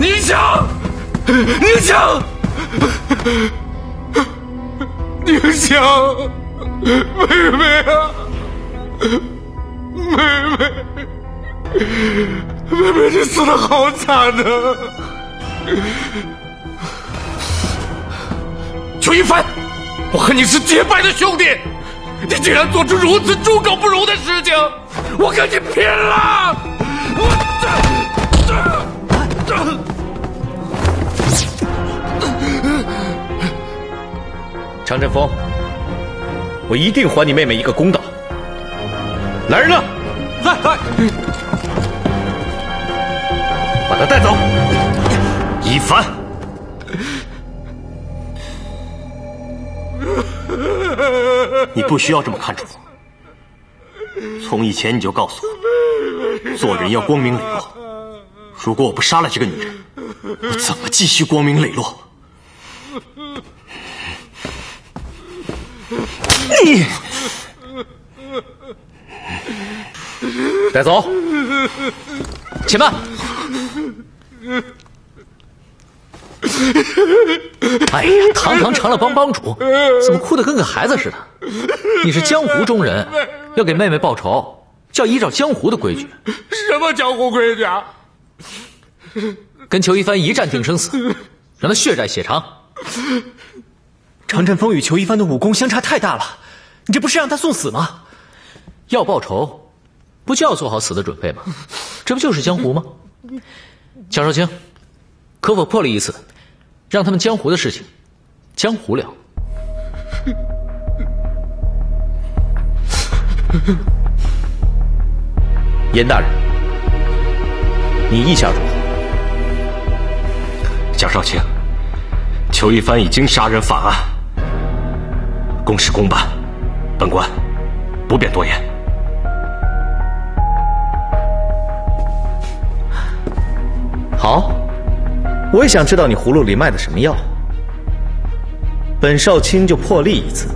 宁香，宁香，宁香，妹妹啊，妹妹，妹妹，你死得好惨呐！邱一帆，我和你是结拜的兄弟，你竟然做出如此猪狗不如的事情，我跟你拼了！常振锋，我一定还你妹妹一个公道。来人啊！来，把他带走。一帆，你不需要这么看着我。从以前你就告诉我，做人要光明磊落。如果我不杀了这个女人，我怎么继续光明磊落？你带走。且慢！哎呀，堂堂成了帮主，怎么哭得跟个孩子似的？你是江湖中人，要给妹妹报仇，就要依照江湖的规矩。什么江湖规矩啊？跟裘一帆一战定生死，让他血债血偿。常振锋与裘一帆的武功相差太大了，你这不是让他送死吗？要报仇，不就要做好死的准备吗？这不就是江湖吗？江少卿，可否破例一次，让他们江湖的事情江湖了？严大人，你意下如何？蒋少卿，裘一帆已经杀人犯案，公事公办，本官不便多言。好，我也想知道你葫芦里卖的什么药。本少卿就破例一次，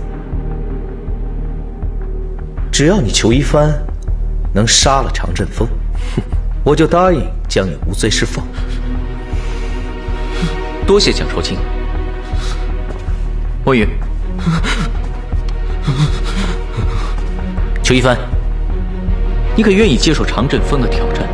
只要你裘一帆能杀了常振锋，我就答应将你无罪释放。多谢蒋少卿。墨雨，裘一帆，你可愿意接受常振锋的挑战？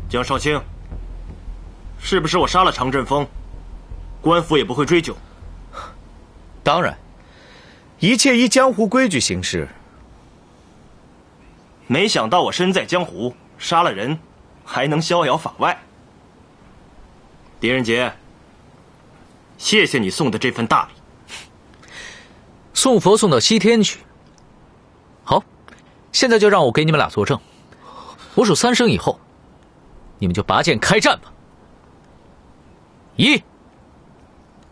蒋少卿，是不是我杀了常振锋，官府也不会追究？当然，一切依江湖规矩行事。没想到我身在江湖，杀了人还能逍遥法外。狄仁杰，谢谢你送的这份大礼。送佛送到西天去。好，现在就让我给你们俩作证，我数3声以后，你们就拔剑开战吧。1、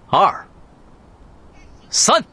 2、3。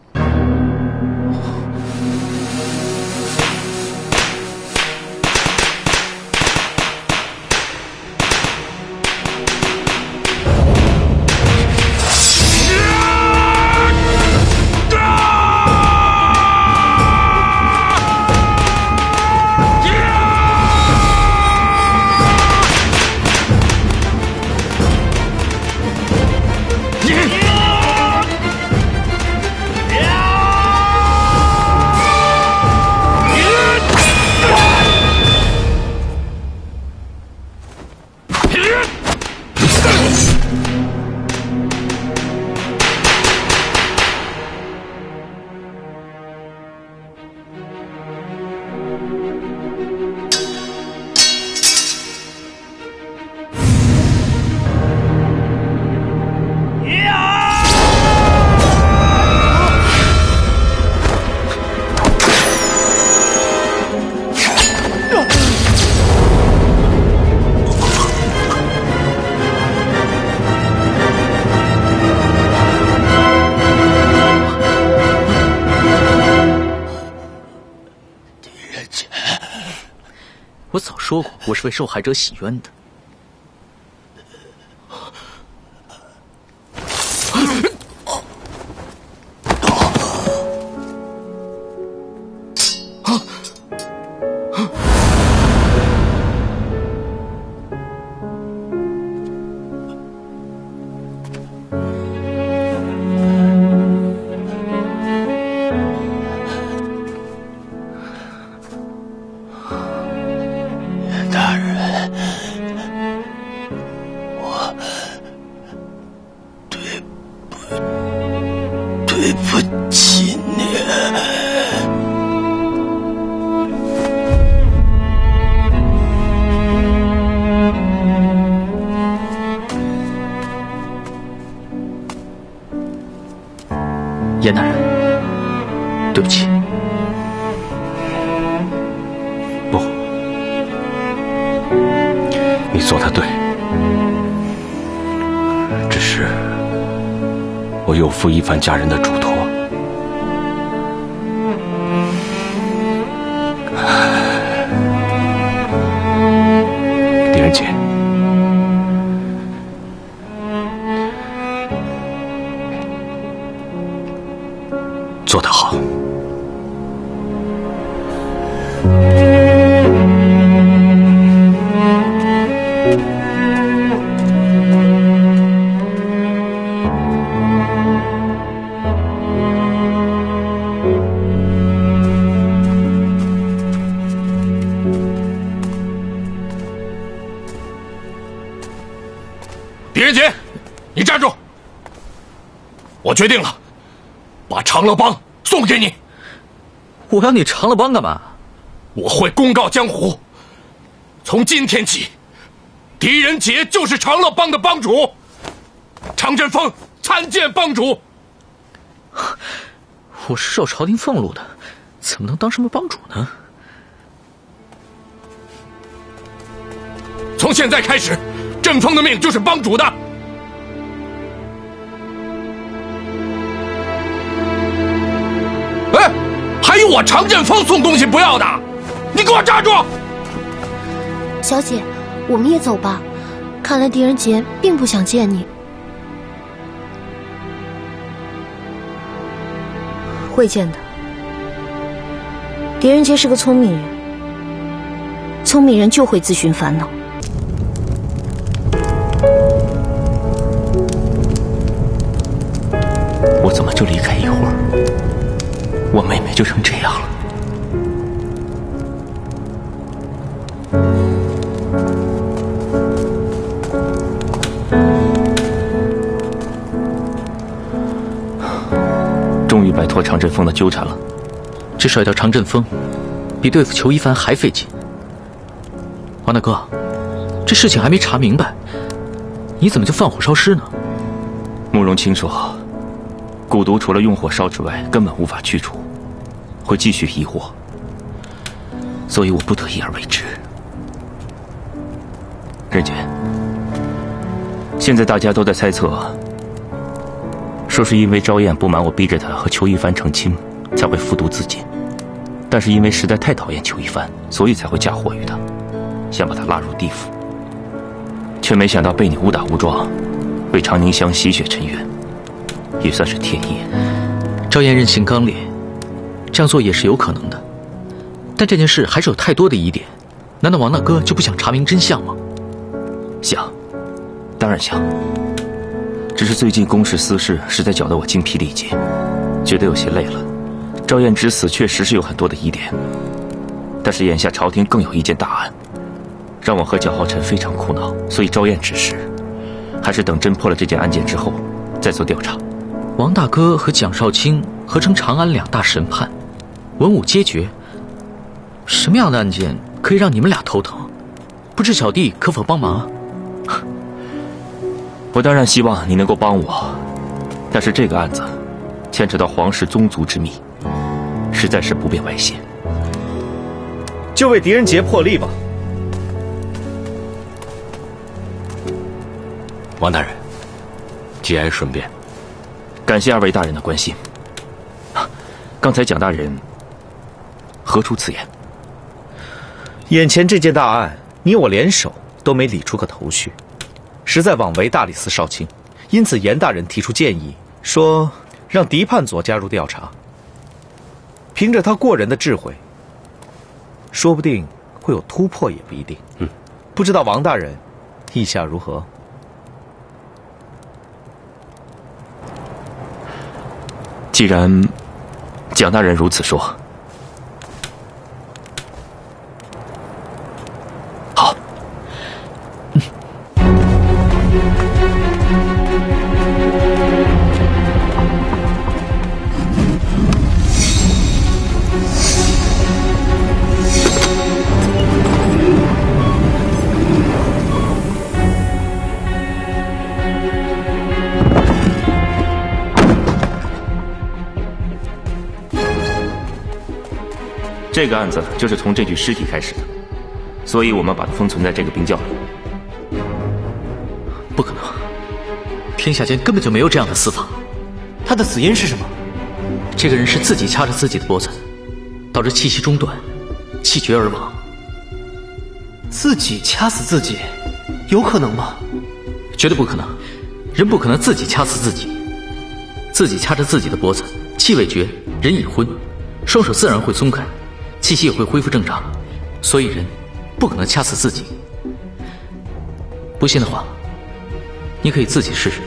我早说过，我是为受害者洗冤的。对不起你。严大人，对不起。不，你做的对，只是我有负一凡家人的嘱托。狄仁杰，做得好。狄仁杰，你站住！我决定了，把长乐帮送给你。我要你长乐帮干嘛？我会公告江湖，从今天起，狄仁杰就是长乐帮的帮主，常振锋参见帮主。我是受朝廷俸禄的，怎么能当什么帮主呢？从现在开始，振锋的命就是帮主的。哎，还有我常振锋送东西不要的，你给我站住！小姐，我们也走吧。看来狄仁杰并不想见你。会见的。狄仁杰是个聪明人，聪明人就会自寻烦恼。我怎么就离开一会儿，我妹妹就成这样了？终于摆脱常振锋的纠缠了。这甩掉常振锋，比对付裘一帆还费劲。王大哥，这事情还没查明白，你怎么就放火烧尸呢？慕容清说，蛊毒除了用火烧之外，根本无法去除，会继续疑惑，所以我不得已而为之。任姐，现在大家都在猜测，说是因为昭燕不满我逼着她和裘一帆成亲，才会服毒自尽。但是因为实在太讨厌裘一帆，所以才会嫁祸于他，想把他拉入地府，却没想到被你误打误撞，为长宁乡洗雪沉冤，也算是天意。昭燕任性刚烈，这样做也是有可能的，但这件事还是有太多的疑点，难道王大哥就不想查明真相吗？想，当然想。只是最近公事私事实在搅得我精疲力竭，觉得有些累了。昭燕之死确实是有很多的疑点，但是眼下朝廷更有一件大案，让我和蒋浩辰非常苦恼，所以昭燕指示，还是等侦破了这件案件之后再做调查。王大哥和蒋少卿合称长安两大神判，文武皆决，什么样的案件可以让你们俩头疼？不知小弟可否帮忙啊？我当然希望你能够帮我，但是这个案子牵扯到皇室宗族之秘，实在是不便外泄。就为狄仁杰破例吧。王大人，节哀顺变。感谢二位大人的关心。刚才蒋大人何出此言？眼前这件大案，你我联手都没理出个头绪，实在枉为大理寺少卿。因此，严大人提出建议，说让狄判佐加入调查。凭着他过人的智慧，说不定会有突破，也不一定。不知道王大人意下如何？既然蒋大人如此说，好。这个案子就是从这具尸体开始的，所以我们把它封存在这个冰窖里。不可能，天下间根本就没有这样的死法。他的死因是什么？这个人是自己掐着自己的脖子，导致气息中断，气绝而亡。自己掐死自己，有可能吗？绝对不可能，人不可能自己掐死自己。自己掐着自己的脖子，气未绝，人已昏，双手自然会松开，气息也会恢复正常，所以人不可能掐死自己。不信的话，你可以自己试试。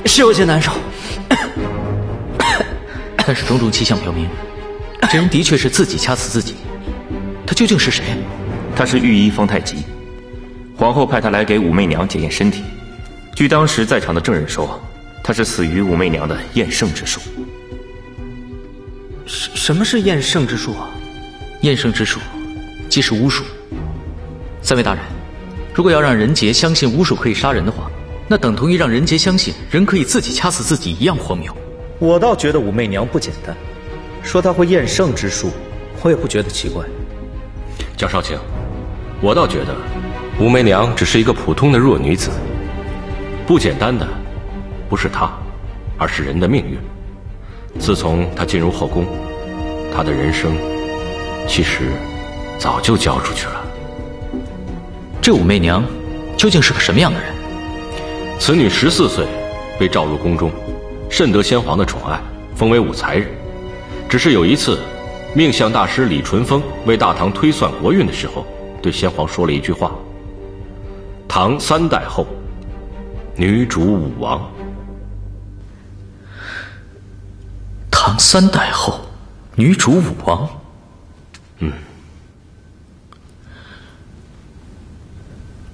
是有些难受，但是种种迹象表明，这人的确是自己掐死自己。他究竟是谁？他是御医方太极，皇后派他来给武媚娘检验身体。据当时在场的证人说，他是死于武媚娘的验圣之术。什么是验圣之术啊？验圣之术，即是巫术。三位大人，如果要让人杰相信巫术可以杀人的话，那等同于让人杰相信人可以自己掐死自己一样荒谬。我倒觉得武媚娘不简单，说她会验圣之术，我也不觉得奇怪。蒋少卿，我倒觉得武媚娘只是一个普通的弱女子，不简单的不是她，而是人的命运。自从她进入后宫，她的人生其实早就交出去了。这武媚娘究竟是个什么样的人？此女14岁被召入宫中，甚得先皇的宠爱，封为武才人。只是有一次，命相大师李淳风为大唐推算国运的时候，对先皇说了一句话：唐3代后，女主武王。唐3代后，女主武王。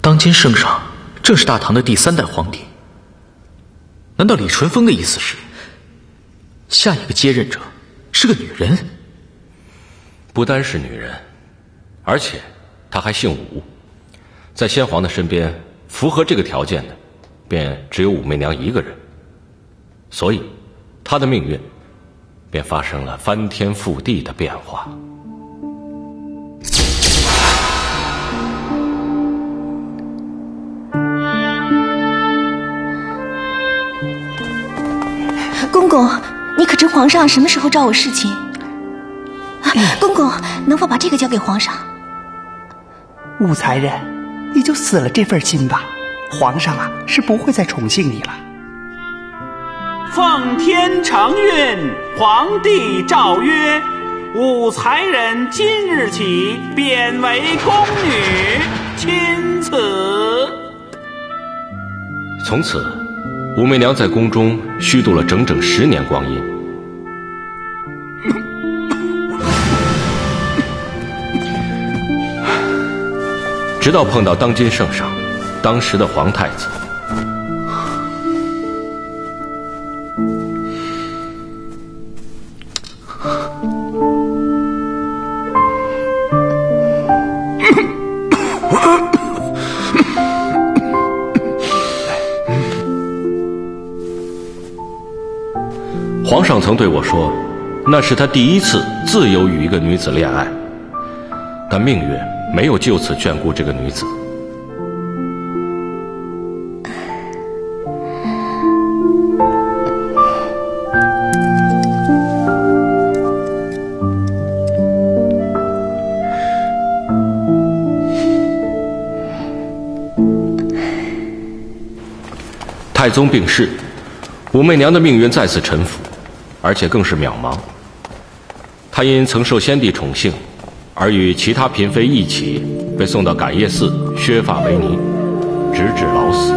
当今圣上正是大唐的第3代皇帝。难道李淳风的意思是，下一个接任者是个女人？不单是女人，而且她还姓武。在先皇的身边，符合这个条件的，便只有武媚娘一个人。所以，她的命运便发生了翻天覆地的变化。公公，你可知皇上什么时候召我侍寝？公公，能否把这个交给皇上？武才人，你就死了这份心吧，皇上啊是不会再宠幸你了。奉天承运，皇帝诏曰：武才人今日起贬为宫女，钦此。从此，武媚娘在宫中虚度了整整10年光阴。直到碰到当今圣上，当时的皇太子。皇上曾对我说，那是他第一次自由与一个女子恋爱，但命运没有就此眷顾这个女子，太宗病逝，武媚娘的命运再次臣服，而且更是渺茫。她因曾受先帝宠幸，而与其他嫔妃一起被送到感业寺削发为尼，直至老死。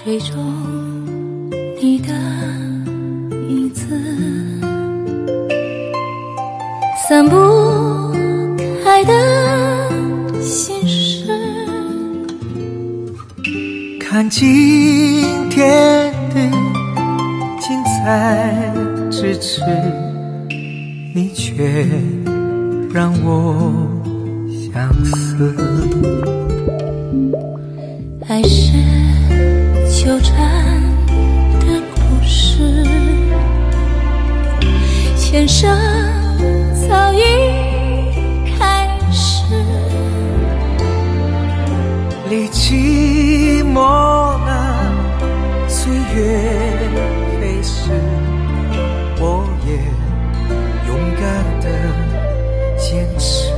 水中你的影子，散不开的心事。看今天的精彩咫尺，你却让我相思。爱是纠缠的故事，前生早已开始。历寂寞那岁月飞逝，我也勇敢地坚持。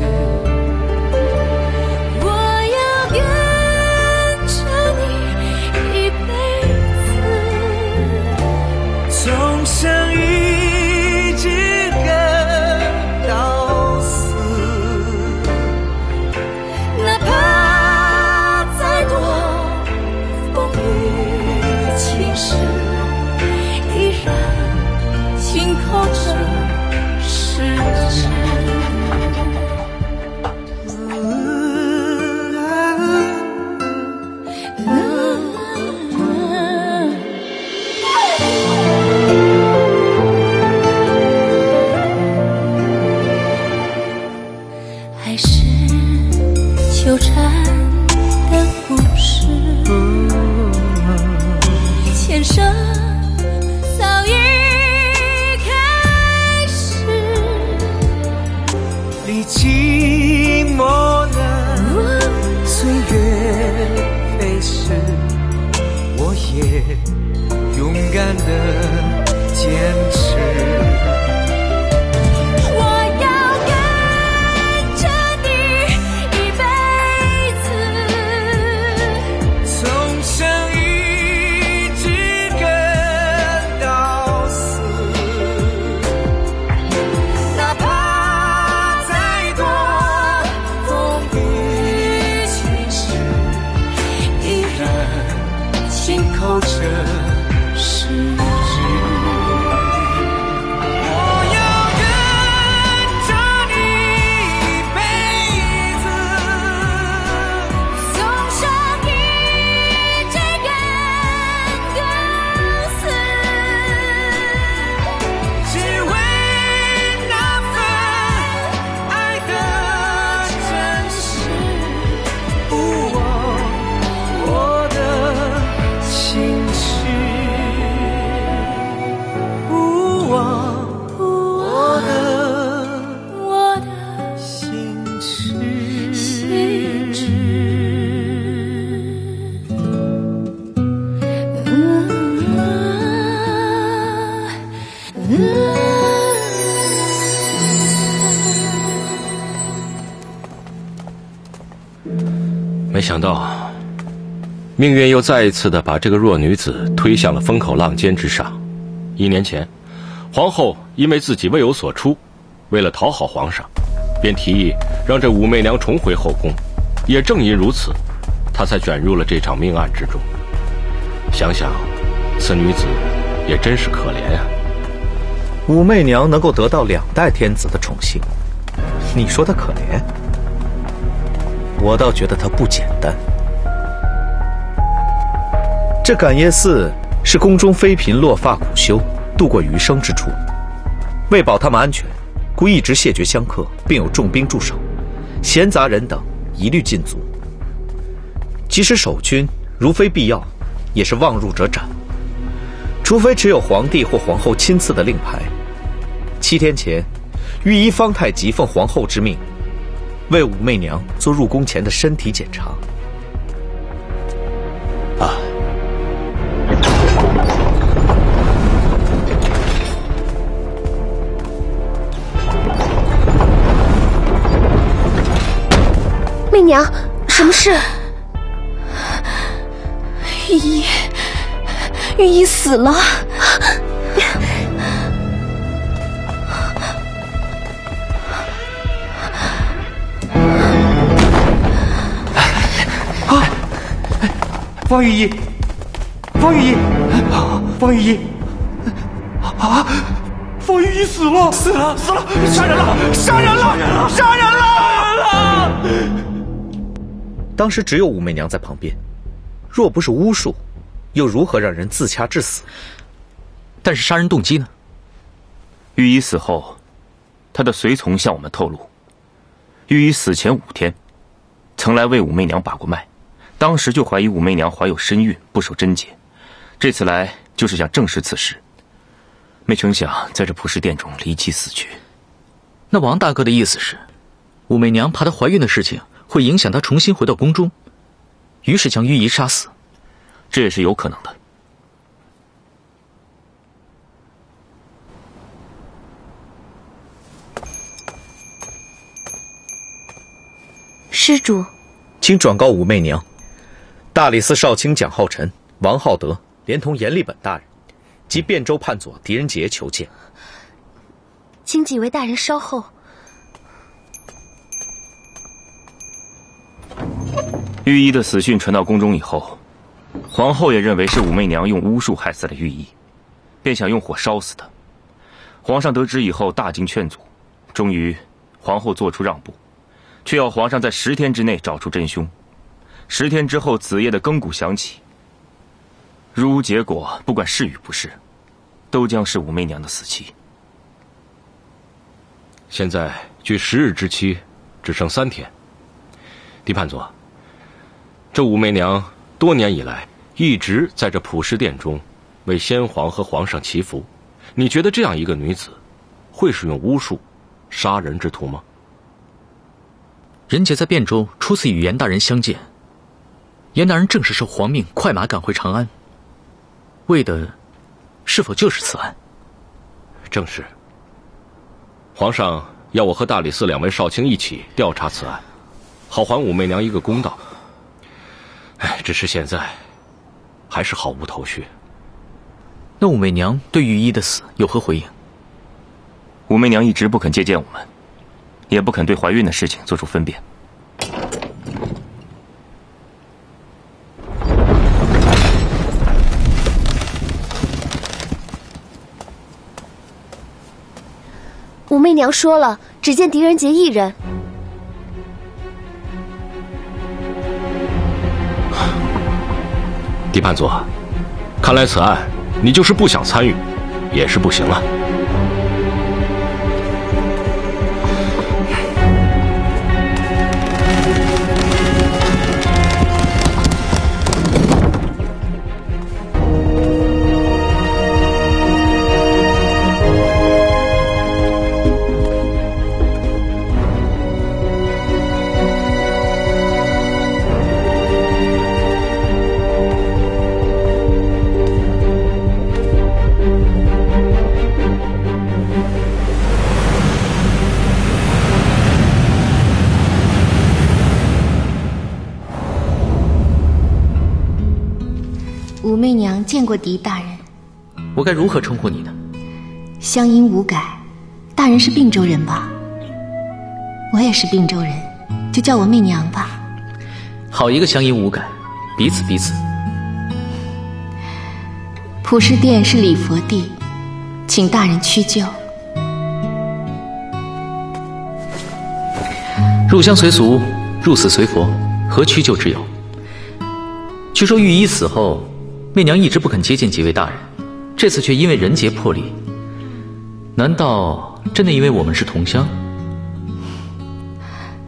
从相遇直跟到死，哪怕再多风雨侵蚀，依然紧扣着十指。爱是纠缠的故事，前生早已开始。历寂寞那岁月飞逝，我也勇敢地坚持。扣着十指，我要跟着你一辈子，从相遇直跟到死，只为那份爱的真实。我的心事，我的心事。没想到，命运又再一次地把这个弱女子推向了风口浪尖之上。1年前，皇后因为自己未有所出，为了讨好皇上，便提议让这武媚娘重回后宫。也正因如此，她才卷入了这场命案之中。想想，此女子也真是可怜啊。武媚娘能够得到2代天子的宠幸，你说她可怜？我倒觉得她不简单。这感业寺是宫中妃嫔落发苦修，度过余生之处。为保他们安全，故一直谢绝香客，并有重兵驻守，闲杂人等一律禁足。即使守军如非必要，也是望入者斩。除非持有皇帝或皇后亲赐的令牌。7天前，御医方太极奉皇后之命，为武媚娘做入宫前的身体检查。媚娘，什么事？御医死了。方御医，方御医，方御医，啊！方御医死了，死了，杀人了，杀人了，杀人了！当时只有武媚娘在旁边，若不是巫术，又如何让人自掐致死？但是杀人动机呢？御医死后，他的随从向我们透露，御医死前5天，曾来为武媚娘把过脉，当时就怀疑武媚娘怀有身孕，不守贞洁。这次来就是想证实此事，没成想在这普氏殿中离奇死去。那王大哥的意思是，武媚娘怕她怀孕的事情会影响她重新回到宫中，于是将御医杀死。这也是有可能的。施主，请转告武媚娘，大理寺少卿蒋浩辰、王浩德连同阎立本大人及汴州判佐狄仁杰求见。请几位大人稍后。御医的死讯传到宫中以后，皇后也认为是武媚娘用巫术害死了御医，便想用火烧死他。皇上得知以后大惊劝阻，终于皇后做出让步，却要皇上在10天之内找出真凶。10天之后子夜的更鼓响起，如无结果，不管是与不是，都将是武媚娘的死期。现在距10日之期只剩3天。狄判佐，这武媚娘多年以来一直在这普氏殿中为先皇和皇上祈福，你觉得这样一个女子会使用巫术杀人之徒吗？仁杰在汴州初次与严大人相见，严大人正是受皇命快马赶回长安，为的是否就是此案？正是。皇上要我和大理寺2位少卿一起调查此案，好还武媚娘一个公道。只是现在还是毫无头绪。那武媚娘对御医的死有何回应？武媚娘一直不肯接见我们，也不肯对怀孕的事情做出分辨。武媚娘说了，只见狄仁杰一人。狄判佐，看来此案你就是不想参与，也是不行了。武媚娘见过狄大人，我该如何称呼你呢？乡音无改，大人是并州人吧？我也是并州人，就叫我媚娘吧。好一个乡音无改，彼此彼此。普氏殿是礼佛地，请大人屈就。入乡随俗，入寺随佛，何屈就之有？据说御医死后，媚娘一直不肯接见几位大人，这次却因为人杰破例，难道真的因为我们是同乡？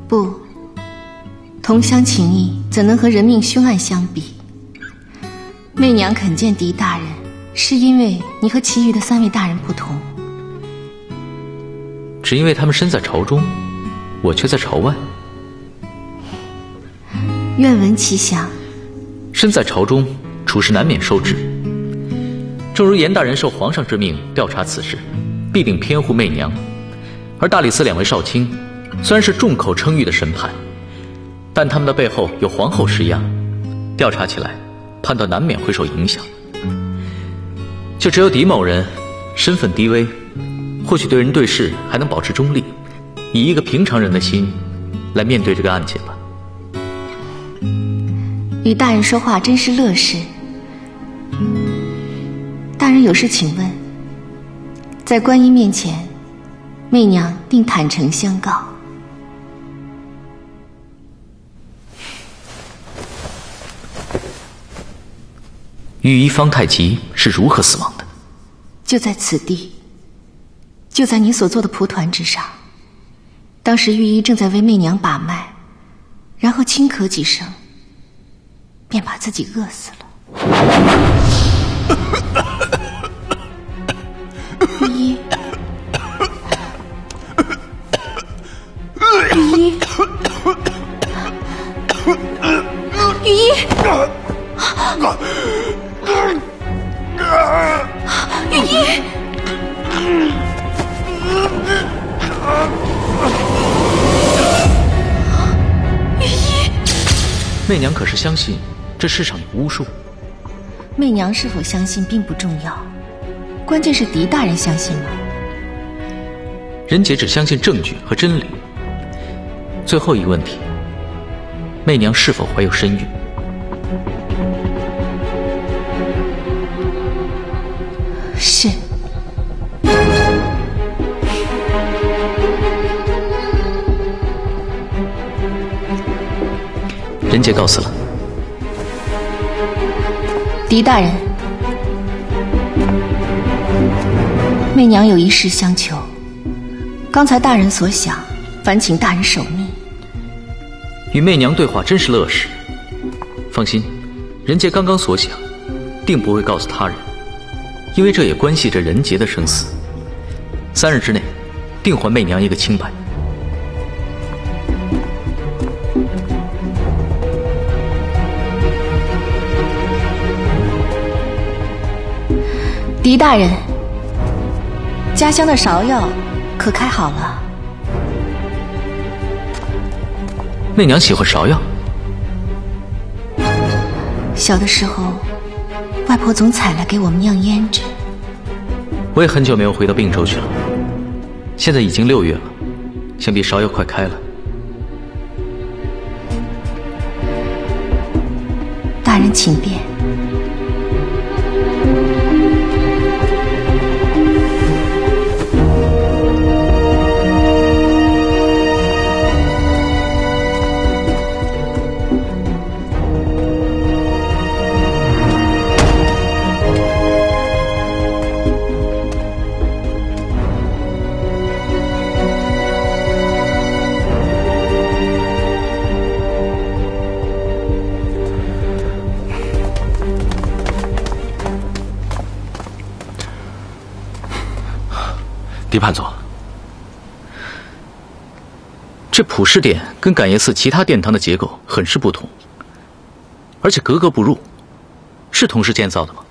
不，同乡情谊怎能和人命凶案相比？媚娘肯见狄大人，是因为你和其余的3位大人不同。只因为他们身在朝中，我却在朝外。愿闻其详。身在朝中，处事难免受制。正如严大人受皇上之命调查此事，必定偏护媚娘；而大理寺2位少卿，虽然是众口称誉的神判，但他们的背后有皇后施压，调查起来，判断难免会受影响。就只有狄某人身份低微，或许对人对事还能保持中立，以一个平常人的心来面对这个案件吧。与大人说话真是乐事。大人有事请问，在观音面前，媚娘定坦诚相告。御医方太极是如何死亡的？就在此地，就在你所做的蒲团之上。当时御医正在为媚娘把脉，然后轻咳几声，便把自己饿死了。御医，御医，御医，御医。媚娘可是相信这世上有巫术？媚娘是否相信并不重要，关键是狄大人相信吗？人杰只相信证据和真理。最后一个问题，媚娘是否怀有身孕？是。人杰告辞了。狄大人，媚娘有一事相求，刚才大人所想，烦请大人守密。与媚娘对话真是乐事。放心，人杰刚刚所想，定不会告诉他人，因为这也关系着人杰的生死。3日之内，定还媚娘一个清白。狄大人，家乡的芍药可开好了？媚娘喜欢芍药？小的时候，外婆总采来给我们酿胭脂。我也很久没有回到并州去了，现在已经6月了，想必芍药快开了。大人请便。狄判佐，这普世殿跟感业寺其他殿堂的结构很是不同，而且格格不入，是同时建造的吗？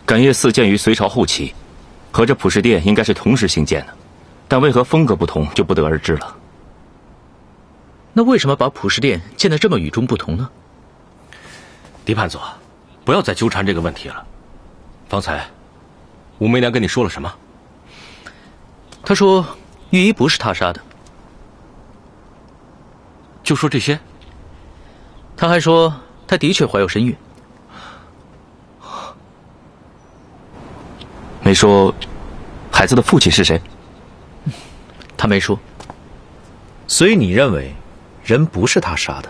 感业寺建于隋朝后期，和这普世殿应该是同时兴建的，但为何风格不同就不得而知了。那为什么把普世殿建得这么与众不同呢？狄判佐，不要再纠缠这个问题了。方才，武媚娘跟你说了什么？她说，御医不是她杀的。就说这些？她还说，她的确怀有身孕。没说，孩子的父亲是谁？她没说。所以你认为，人不是他杀的？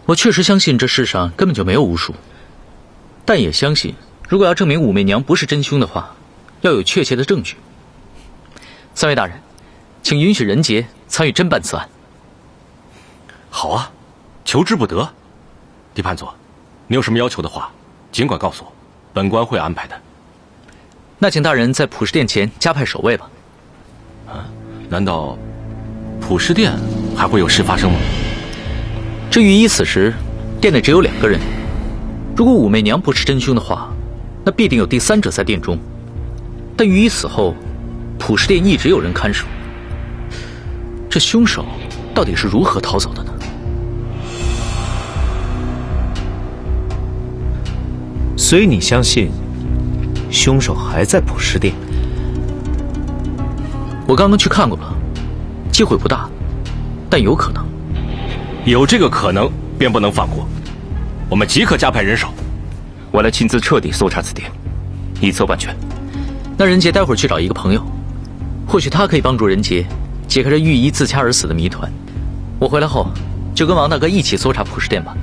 我确实相信这世上根本就没有巫术，但也相信，如果要证明武媚娘不是真凶的话，要有确切的证据。3位大人，请允许人杰参与侦办此案。好啊，求之不得。狄判佐，你有什么要求的话，尽管告诉我。本官会安排的。那请大人在普氏殿前加派守卫吧。啊，难道普氏殿还会有事发生吗？这御医此时殿内只有2个人，如果武媚娘不是真凶的话，那必定有第3者在殿中。但御医死后，普氏殿一直有人看守，这凶手到底是如何逃走的呢？所以你相信凶手还在普氏殿？我刚刚去看过了，机会不大，但有可能。有这个可能，便不能放过。我们即刻加派人手。我来亲自彻底搜查此殿，以策万全。那任杰待会儿去找一个朋友，或许他可以帮助任杰解开这御医自掐而死的谜团。我回来后就跟王大哥一起搜查普氏殿吧。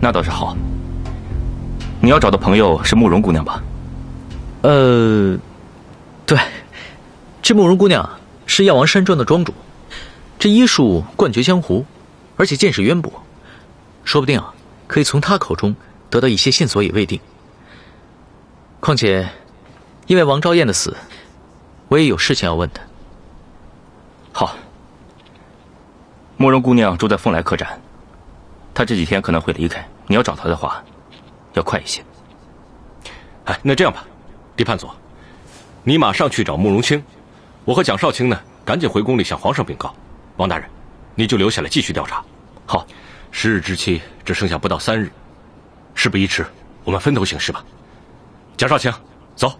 那倒是好。你要找的朋友是慕容姑娘吧？对，这慕容姑娘是药王山庄的庄主，这医术冠绝江湖，而且见识渊博，说不定可以从她口中得到一些线索也未定。况且，因为王昭燕的死，我也有事情要问她。好。慕容姑娘住在凤来客栈，她这几天可能会离开，你要找她的话，要快一些。哎，那这样吧，狄判佐，你马上去找慕容清，我和蒋少卿呢，赶紧回宫里向皇上禀告。王大人，你就留下来继续调查。好，10日之期只剩下不到3日，事不宜迟，我们分头行事吧。蒋少卿，走。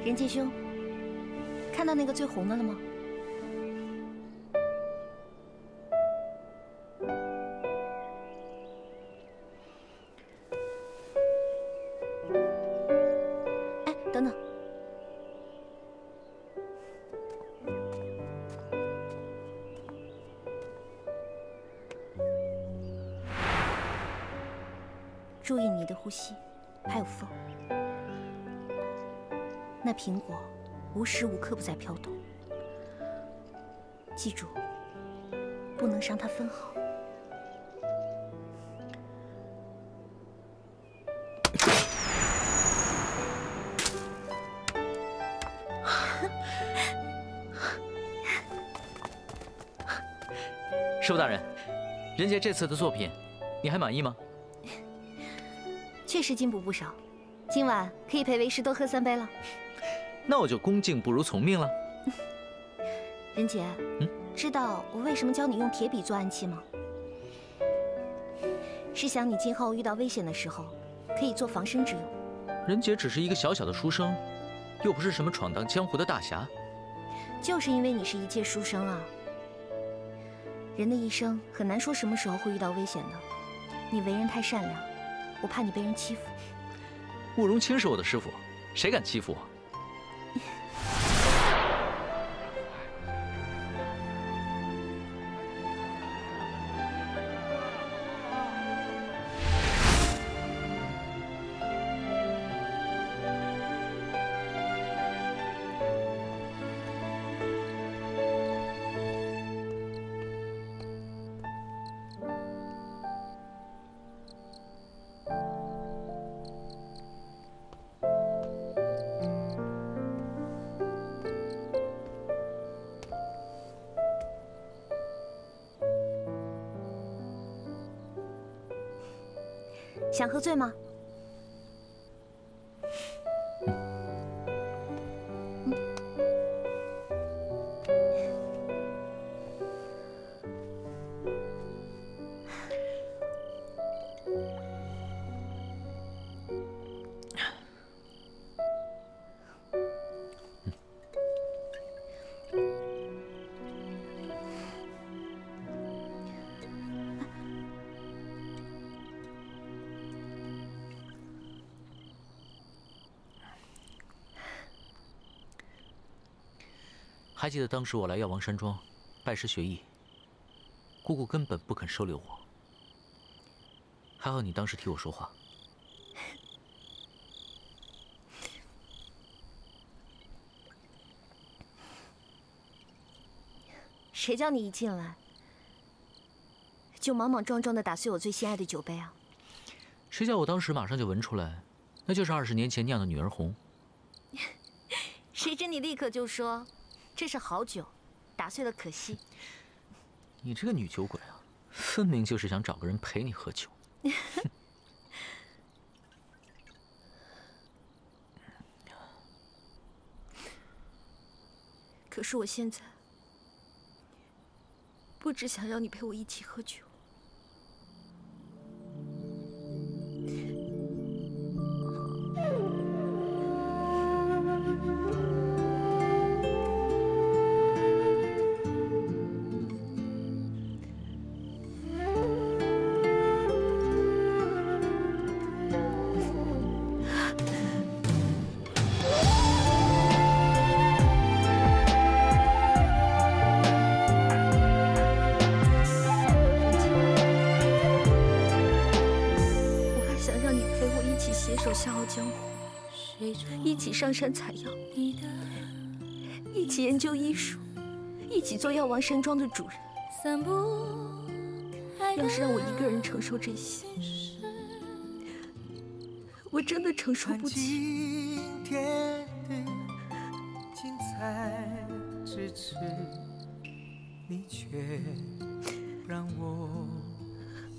任杰兄，看到那个最红的了吗？哎，等等，注意你的呼吸，还有风。那苹果无时无刻不在飘动，记住，不能伤它分毫。师傅大人，任杰这次的作品，你还满意吗？确实进步不少，今晚可以陪为师多喝3杯了。那我就恭敬不如从命了。任杰，知道我为什么教你用铁笔做暗器吗？是想你今后遇到危险的时候，可以做防身之用。任杰只是一个小小的书生，又不是什么闯荡江湖的大侠。就是因为你是一介书生啊。人的一生很难说什么时候会遇到危险的。你为人太善良，我怕你被人欺负。慕容清是我的师傅，谁敢欺负我？想喝醉吗？还记得当时我来药王山庄拜师学艺，姑姑根本不肯收留我。还好你当时替我说话。谁叫你一进来就莽莽撞撞地打碎我最心爱的酒杯啊？谁叫我当时马上就闻出来，那就是20年前酿的女儿红。谁知你立刻就说这是好酒，打碎了可惜。你这个女酒鬼啊，分明就是想找个人陪你喝酒。可是我现在不只想要你陪我一起喝酒。笑傲江湖，一起上山采药，一起研究医术，一起做药王山庄的主人。要是让我一个人承受这些，我真的承受不起。今天的精彩咫尺，你却让我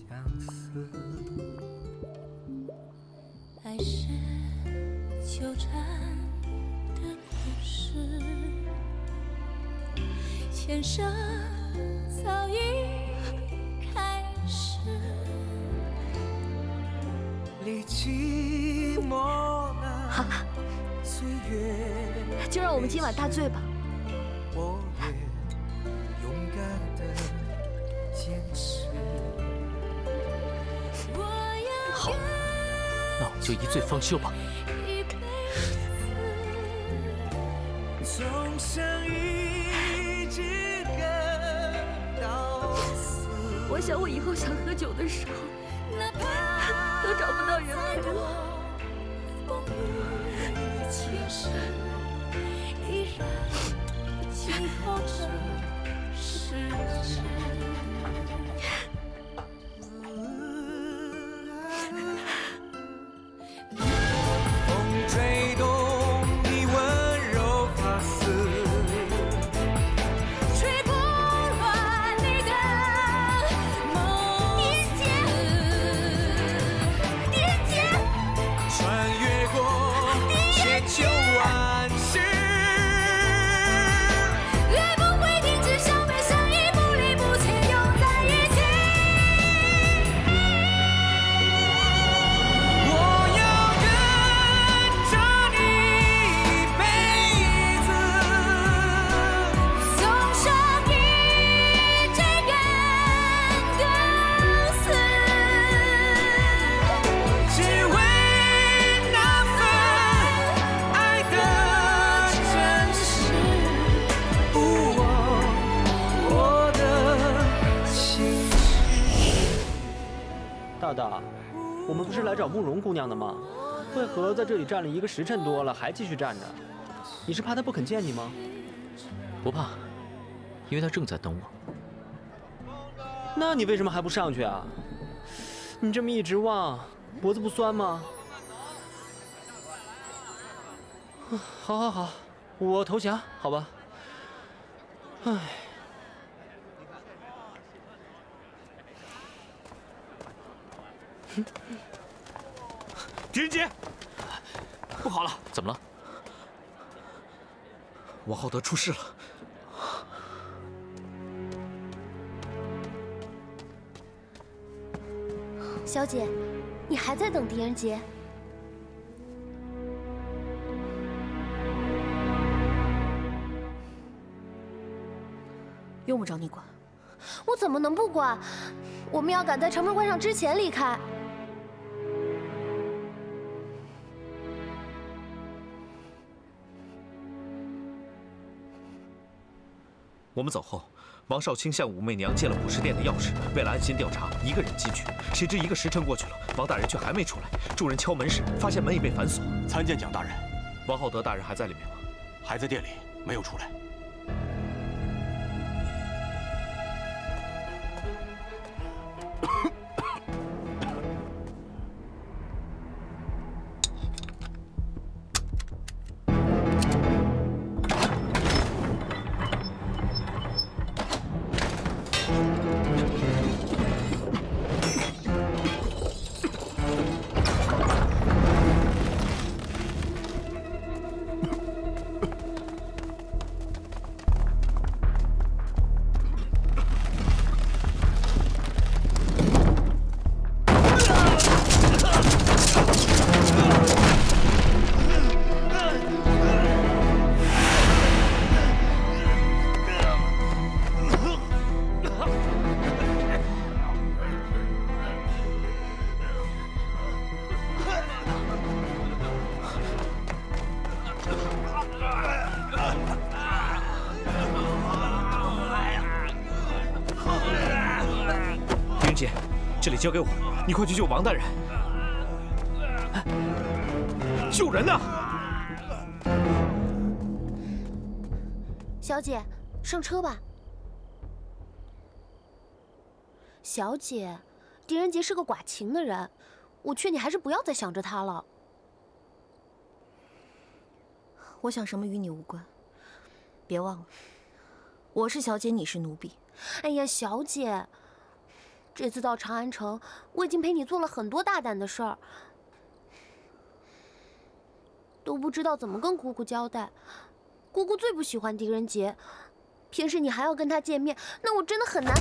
相思。爱是纠缠的故事，前生早已开始。历寂寞好了，岁月，就让我们今晚大醉吧。我也勇敢的坚持。好，那我们就一醉方休吧。从相遇只跟到死。我想我以后想喝酒的时候，都找不到人陪我。风雨侵蚀，依然静候着时辰。风吹动你温柔发丝，吹不乱你的梦点点，穿越过千秋万世，爱不会停止，相背相依，不离不弃，永在一起。我要跟着你一辈子，送上一句感更死，只为那份爱的真实。我的心事。大大，我们不是来找慕容姑娘的吗？为何在这里站了1个时辰多了，还继续站着？你是怕她不肯见你吗？不怕，因为他正在等我。那你为什么还不上去啊？你这么一直望，脖子不酸吗？好好好，我投降，好吧。唉。狄仁杰，不好了！怎么了？王浩德出事了。小姐，你还在等狄仁杰？用不着你管。我怎么能不管？我们要赶在城门关上之前离开。我们走后，王少卿向武媚娘借了捕食殿的钥匙，为了安心调查，一个人进去。谁知1个时辰过去了，王大人却还没出来。众人敲门时，发现门已被反锁。参见蒋大人。王浩德大人还在里面吗？还在店里，没有出来。 这里交给我，你快去救王大人！救人呐！小姐，上车吧。小姐，狄仁杰是个寡情的人，我劝你还是不要再想着他了。我想什么与你无关，别忘了，我是小姐，你是奴婢。哎呀，小姐。 这次到长安城，我已经陪你做了很多大胆的事儿，都不知道怎么跟姑姑交代。姑姑最不喜欢狄仁杰，平时你还要跟他见面，那我真的很难。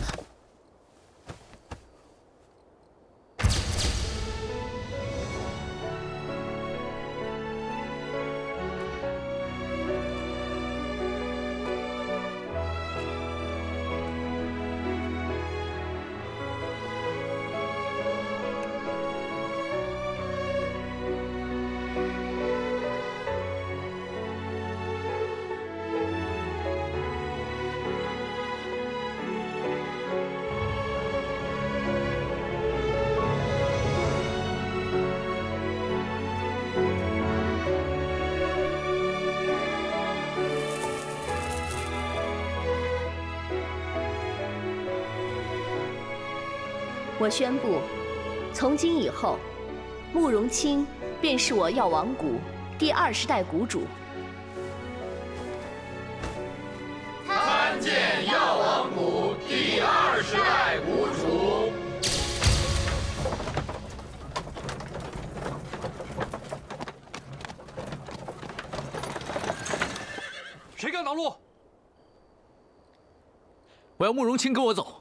我宣布，从今以后，慕容清便是我药王谷第20代谷主。参见药王谷第20代谷主。谁敢挡路？我要慕容清跟我走。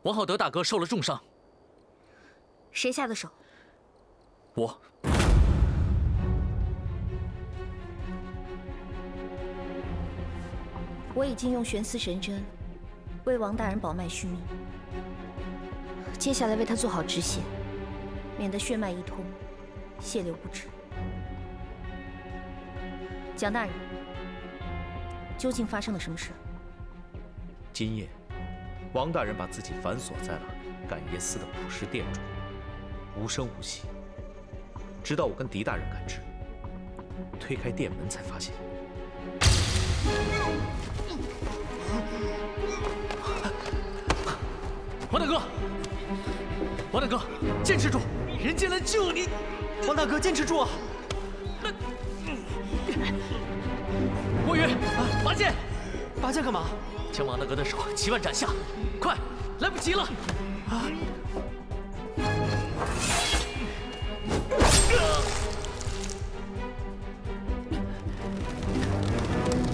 王浩德大哥受了重伤，谁下的手？我。我已经用悬丝神针为王大人保脉续命，接下来为他做好止血，免得血脉一通，血流不止。蒋大人，究竟发生了什么事？今夜。 王大人把自己反锁在了感业寺的捕食殿中，无声无息，直到我跟狄大人赶至，推开殿门才发现。王大哥，王大哥，坚持住，人家来救你！王大哥，坚持住啊！墨云，拔剑！拔剑干嘛？ 将王大哥的手齐腕斩下，快，来不及了！啊！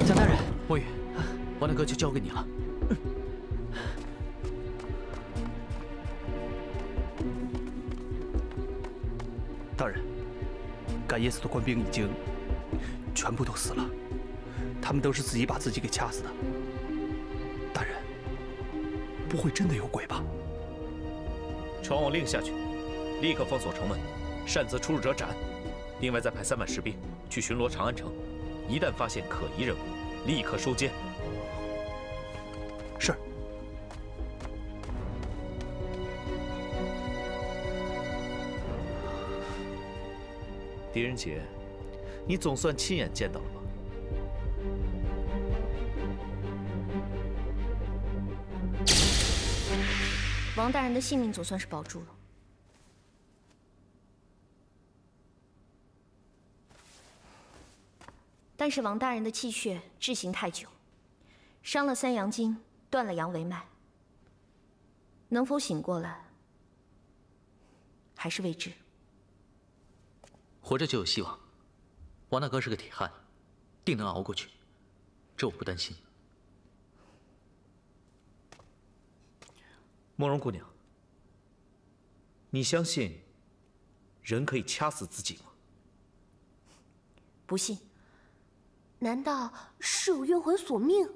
蒋大人，墨雨，王大哥就交给你了。大人，感业寺的官兵已经全部都死了，他们都是自己把自己给掐死的。 大人，不会真的有鬼吧？传我令下去，立刻封锁城门，擅自出入者斩。另外再派3万士兵去巡逻长安城，一旦发现可疑人物，立刻收监。是。狄仁杰，你总算亲眼见到了吧？王大人的性命总算是保住了。但是王大人的气血滞行太久，伤了三阳经，断了阳维脉，能否醒过来，还是未知。活着就有希望，王大哥是个铁汉，定能熬过去，这我不担心。慕容姑娘，你相信人可以掐死自己吗？不信。难道是有冤魂索命？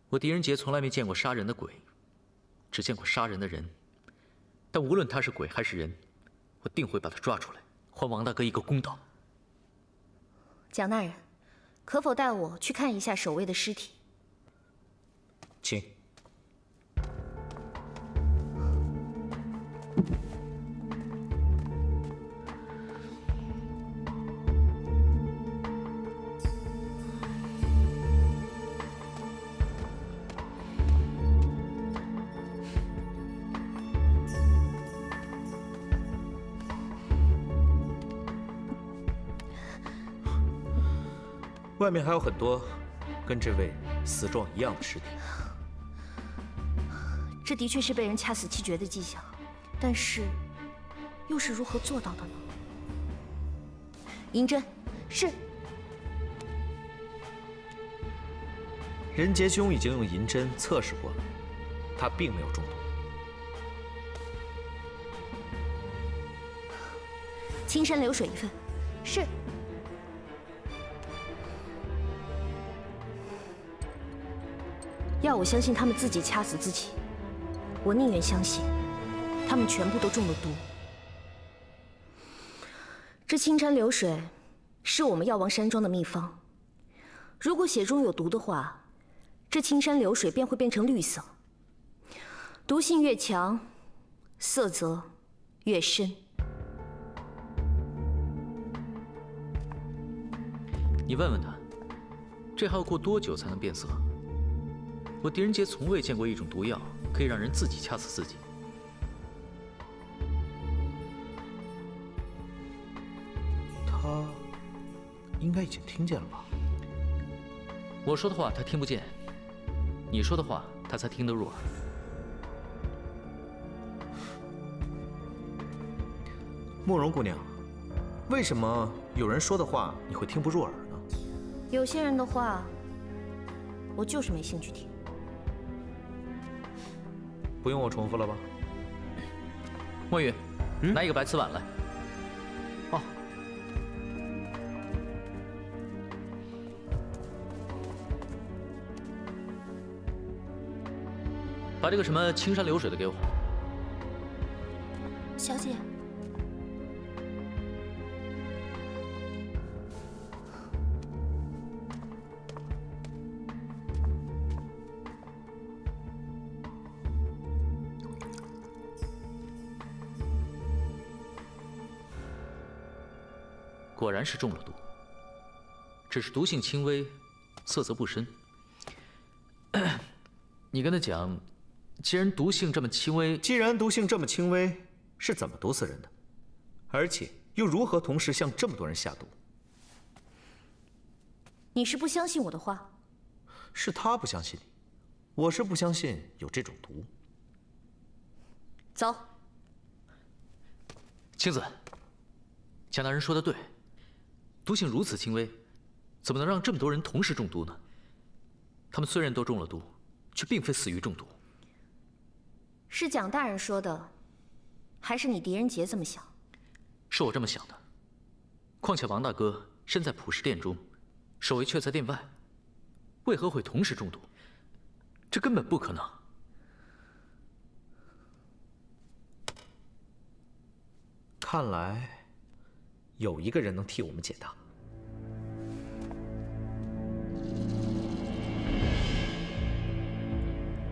我狄仁杰从来没见过杀人的鬼，只见过杀人的人。但无论他是鬼还是人，我定会把他抓出来，还王大哥一个公道。蒋大人，可否带我去看一下守卫的尸体？请。外面还有很多跟这位死状一样的尸体。这的确是被人掐死气绝的迹象，但是又是如何做到的呢？银针，是。任杰兄已经用银针测试过了，他并没有中毒。青山流水一份，是。要我相信他们自己掐死自己，我宁愿相信他们全部都中了毒。这青山流水是我们药王山庄的秘方，如果血中有毒的话，这青山流水便会变成绿色，毒性越强，色泽越深。你问问他，这还要过多久才能变色？我狄仁杰从未见过一种毒药可以让人自己掐死自己。他应该已经听见了吧？我说的话他听不见，你说的话他才听得入耳。慕容姑娘，为什么有人说的话你会听不入耳呢？有些人的话，我就是没兴趣听。不用我重复了吧？墨雨，拿一个白瓷碗来。哦。把这个什么青山流水的给我。小姐。果然是中了毒，只是毒性轻微，色泽不深。你跟他讲，既然毒性这么轻微，是怎么毒死人的？而且又如何同时向这么多人下毒？你是不相信我的话？是他不相信你，我是不相信有这种毒。走。青子，蒋大人说的对。毒性如此轻微，怎么能让这么多人同时中毒呢？他们虽然都中了毒，却并非死于中毒。是蒋大人说的，还是你狄仁杰这么想？是我这么想的。况且王大哥身在普世殿中，守卫却在殿外，为何会同时中毒？这根本不可能。看来有一个人能替我们解答。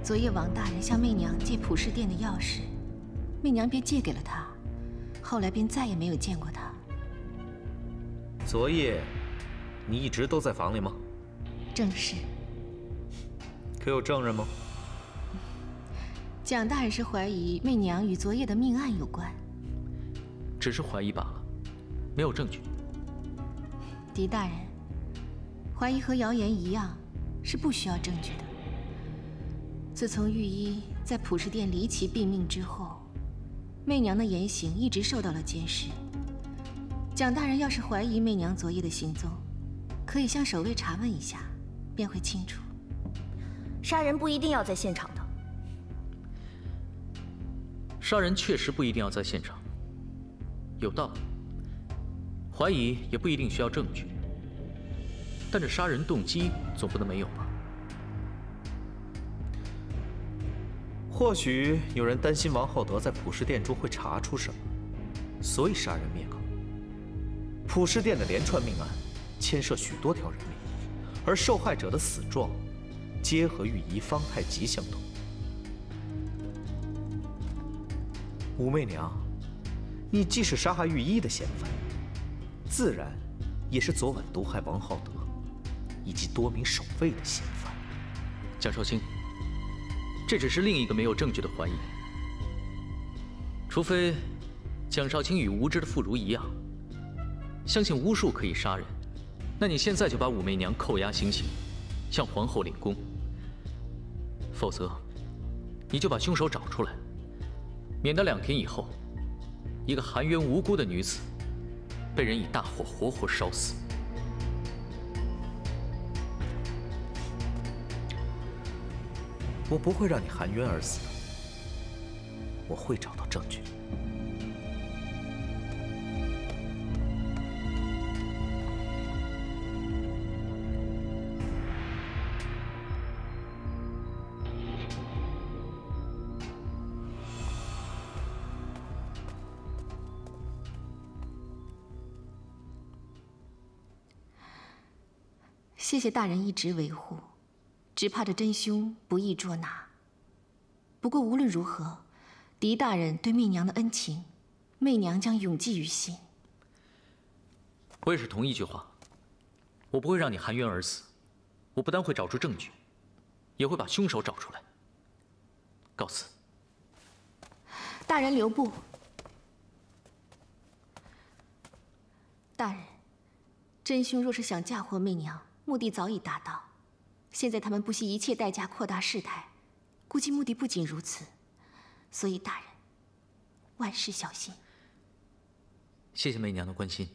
昨夜王大人向媚娘借普世殿的钥匙，媚娘便借给了他，后来便再也没有见过他。昨夜，你一直都在房里吗？正是。可有证人吗？蒋大人是怀疑媚娘与昨夜的命案有关，只是怀疑罢了，没有证据。狄大人，怀疑和谣言一样，是不需要证据的。自从御医在普世殿离奇毙命之后，媚娘的言行一直受到了监视。蒋大人要是怀疑媚娘昨夜的行踪，可以向守卫查问一下，便会清楚。杀人不一定要在现场的。杀人确实不一定要在现场，有道理。怀疑也不一定需要证据，但这杀人动机总不能没有吧？或许有人担心王浩德在普世殿中会查出什么，所以杀人灭口。普世殿的连串命案牵涉许多条人命，而受害者的死状皆和御医方太极相同。武媚娘，你既是杀害御医的嫌犯，自然也是昨晚毒害王浩德以及多名守卫的嫌犯。蒋少卿，这只是另一个没有证据的怀疑。除非蒋少卿与无知的妇孺一样，相信巫术可以杀人，那你现在就把武媚娘扣押行刑，向皇后领功。否则，你就把凶手找出来，免得2天以后，一个含冤无辜的女子被人以大火活活烧死。我不会让你含冤而死的，我会找到证据。谢谢大人一直维护，只怕这真凶不易捉拿。不过无论如何，狄大人对媚娘的恩情，媚娘将永记于心。我也是同一句话，我不会让你含冤而死，我不但会找出证据，也会把凶手找出来。告辞。大人留步。大人，真凶若是想嫁祸媚娘，目的早已达到。现在他们不惜一切代价扩大事态，估计目的不仅如此。所以大人，万事小心。谢谢媚娘的关心，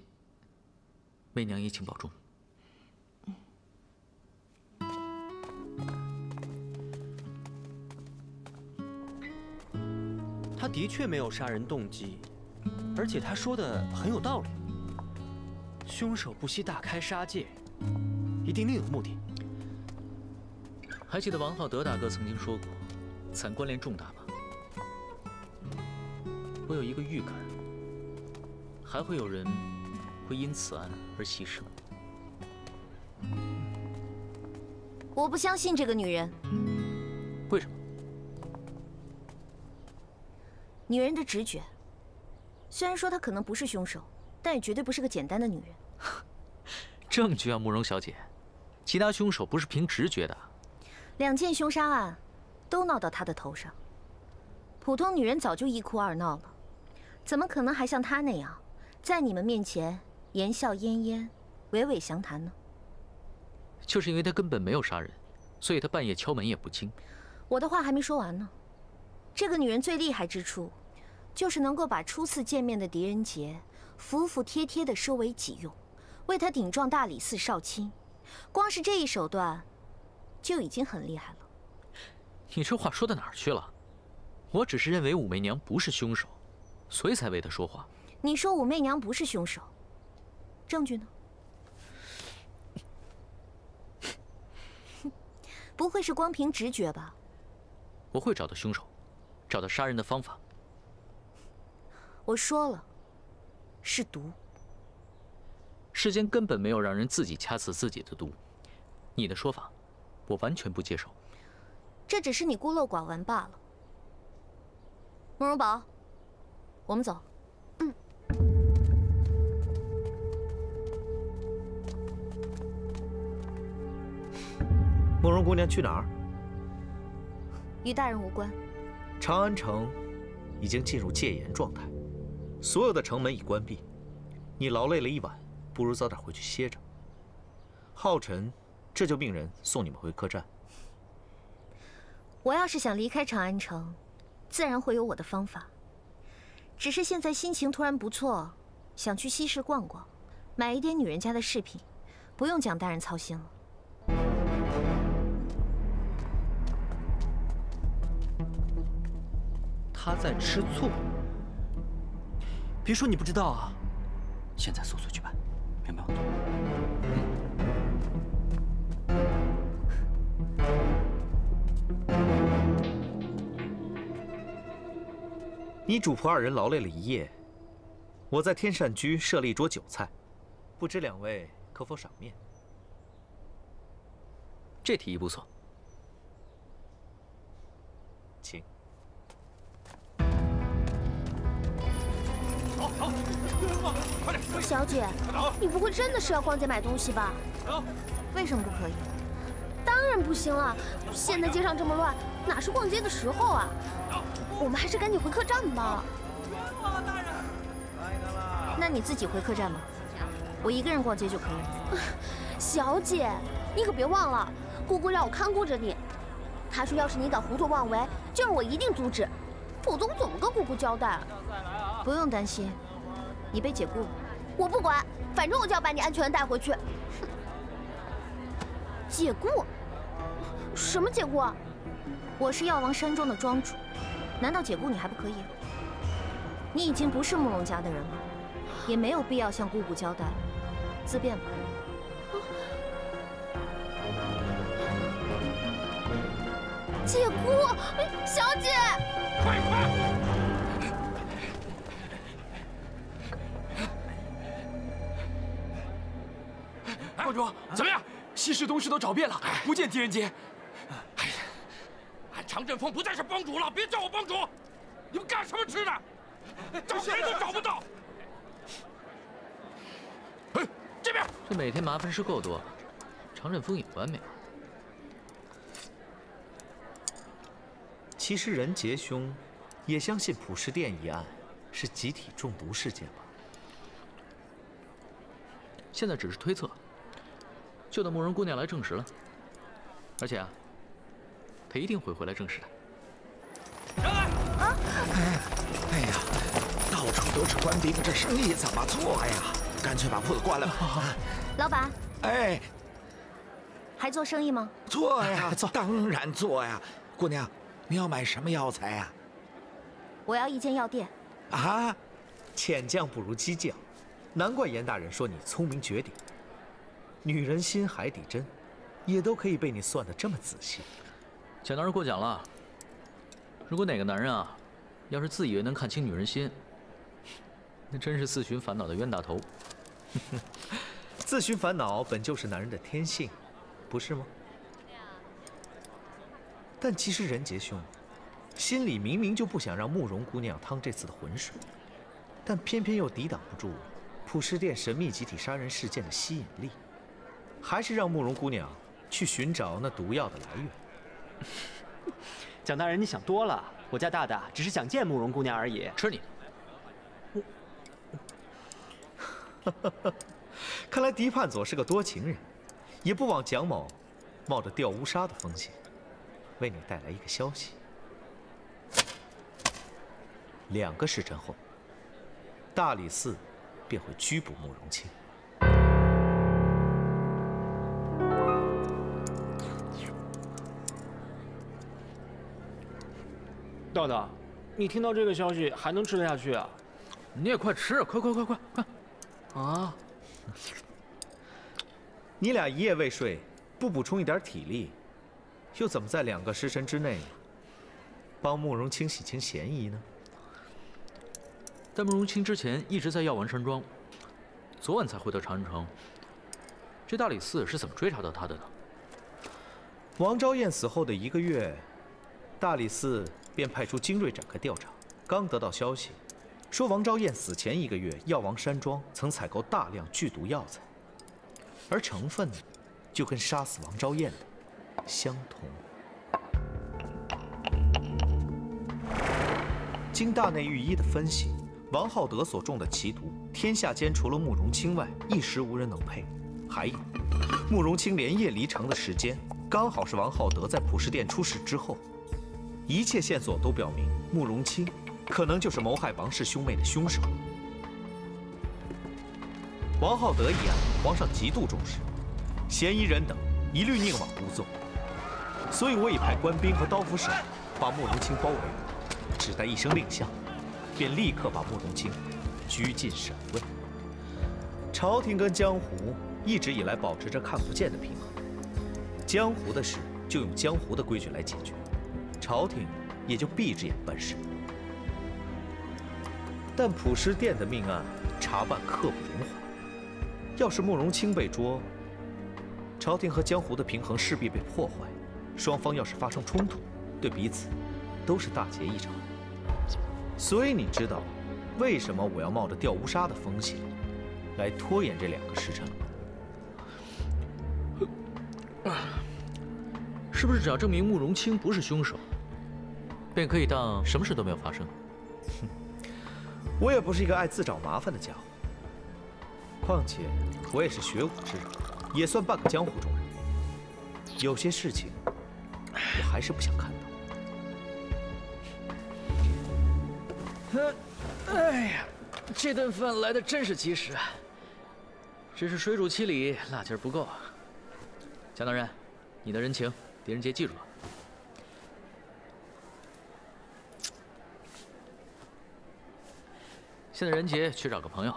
媚娘也请保重。他的确没有杀人动机，而且他说的很有道理。凶手不惜大开杀戒，一定另有目的。还记得王浩德大哥曾经说过，惨关联重大吧？我有一个预感，还会有人会因此案而牺牲。我不相信这个女人。为什么？女人的直觉。虽然说她可能不是凶手，但也绝对不是个简单的女人。证据啊，慕容小姐，其他凶手不是凭直觉的。2件凶杀案都闹到她的头上，普通女人早就一哭二闹了，怎么可能还像她那样，在你们面前言笑晏晏、娓娓详谈呢？就是因为她根本没有杀人，所以她半夜敲门也不惊。我的话还没说完呢。这个女人最厉害之处，就是能够把初次见面的狄仁杰服服帖帖地收为己用，为他顶撞大理寺少卿。光是这一手段，就已经很厉害了。你这话说到哪儿去了？我只是认为武媚娘不是凶手，所以才为她说话。你说武媚娘不是凶手，证据呢？不会是光凭直觉吧？我会找到凶手，找到杀人的方法。我说了，是毒。世间根本没有让人自己掐死自己的毒，你的说法，我完全不接受。这只是你孤陋寡闻罢了。慕容宝，我们走。慕容姑娘去哪儿？与大人无关。长安城已经进入戒严状态，所有的城门已关闭。你劳累了一晚，不如早点回去歇着。浩辰这就命人送你们回客栈。我要是想离开长安城，自然会有我的方法。只是现在心情突然不错，想去西市逛逛，买一点女人家的饰品，不用蒋大人操心了。他在吃醋。别说你不知道啊，现在速速去办，明白吗？你主仆二人劳累了一夜，我在天善居设了一桌酒菜，不知两位可否赏面？这提议不错，请。好，快点！小姐，你不会真的是要逛街买东西吧？为什么不可以？当然不行了，现在街上这么乱，哪是逛街的时候啊？我们还是赶紧回客栈吧。大人，那你自己回客栈吧，我一个人逛街就可以了。小姐，你可别忘了，姑姑让我看顾着你。她说，要是你敢胡作妄为，就让我一定阻止，否则我怎么跟姑姑交代？不用担心，你被解雇了。我不管，反正我就要把你安全的带回去。解雇？什么解雇啊？我是药王山庄的庄主。难道解雇你还不可以？你已经不是慕容家的人了，也没有必要向姑姑交代，自便吧。解雇，小姐！快！帮主，怎么样？西市东市都找遍了，不见狄仁杰。常振锋不再是帮主了，别叫我帮主！你们干什么吃的？找谁都找不到。这边。这每天麻烦事够多，常振锋也不安眠。其实任杰兄也相信普食店一案是集体中毒事件吧？现在只是推测，就等慕容姑娘来证实了。而且啊，她一定会回来证实的。哎呀，到处都是官兵，这生意怎么做呀？干脆把铺子关了吧。老板，哎，还做生意吗？做呀，当然做呀。姑娘，你要买什么药材呀？我要一间药店。啊，浅将不如激将，难怪严大人说你聪明绝顶。女人心海底针，也都可以被你算得这么仔细。蒋大人过奖了。如果哪个男人啊，要是自以为能看清女人心，那真是自寻烦恼的冤大头。自寻烦恼本就是男人的天性，不是吗？但其实任杰兄心里明明就不想让慕容姑娘趟这次的浑水，但偏偏又抵挡不住普食店神秘集体杀人事件的吸引力，还是让慕容姑娘去寻找那毒药的来源。蒋大人，你想多了，我家大大只是想见慕容姑娘而已。吃你！看来狄盼佐是个多情人，也不枉蒋某冒着掉乌纱的风险，为你带来一个消息：2个时辰后，大理寺便会拘捕慕容清。大大，你听到这个消息还能吃得下去啊？你也快吃，快！啊！你俩一夜未睡，不补充一点体力，又怎么在2个时辰之内帮慕容清洗清嫌疑呢？在慕容清之前一直在药王山庄，昨晚才回到长安城。这大理寺是怎么追查到他的呢？王昭燕死后的1个月，大理寺便派出精锐展开调查。刚得到消息，说王昭彦死前1个月，药王山庄曾采购大量剧毒药材，而成分呢，就跟杀死王昭彦的相同。经大内御医的分析，王浩德所中的奇毒，天下间除了慕容清外，一时无人能配。还有，慕容清连夜离城的时间，刚好是王浩德在普世殿出事之后。一切线索都表明，慕容清可能就是谋害王氏兄妹的凶手。王浩德一案，皇上极度重视，嫌疑人等一律宁往不纵，所以我已派官兵和刀斧手把慕容清包围。只待一声令下，便立刻把慕容清拘禁审问。朝廷跟江湖一直以来保持着看不见的平衡，江湖的事就用江湖的规矩来解决，朝廷也就闭着眼办事。但普世殿的命案查办刻不容缓，要是慕容清被捉，朝廷和江湖的平衡势必被破坏，双方要是发生冲突，对彼此都是大劫一场。所以你知道，为什么我要冒着掉乌纱的风险，来拖延这2个时辰了？是不是只要证明慕容清不是凶手，便可以当什么事都没有发生？哼，我也不是一个爱自找麻烦的家伙。况且我也是学武之人，也算半个江湖中人。有些事情，我还是不想看到。哎呀，这顿饭来的真是及时啊！只是水煮七里，辣劲儿不够啊。江大人，你的人情，狄仁杰记住了。现在仁杰去找个朋友，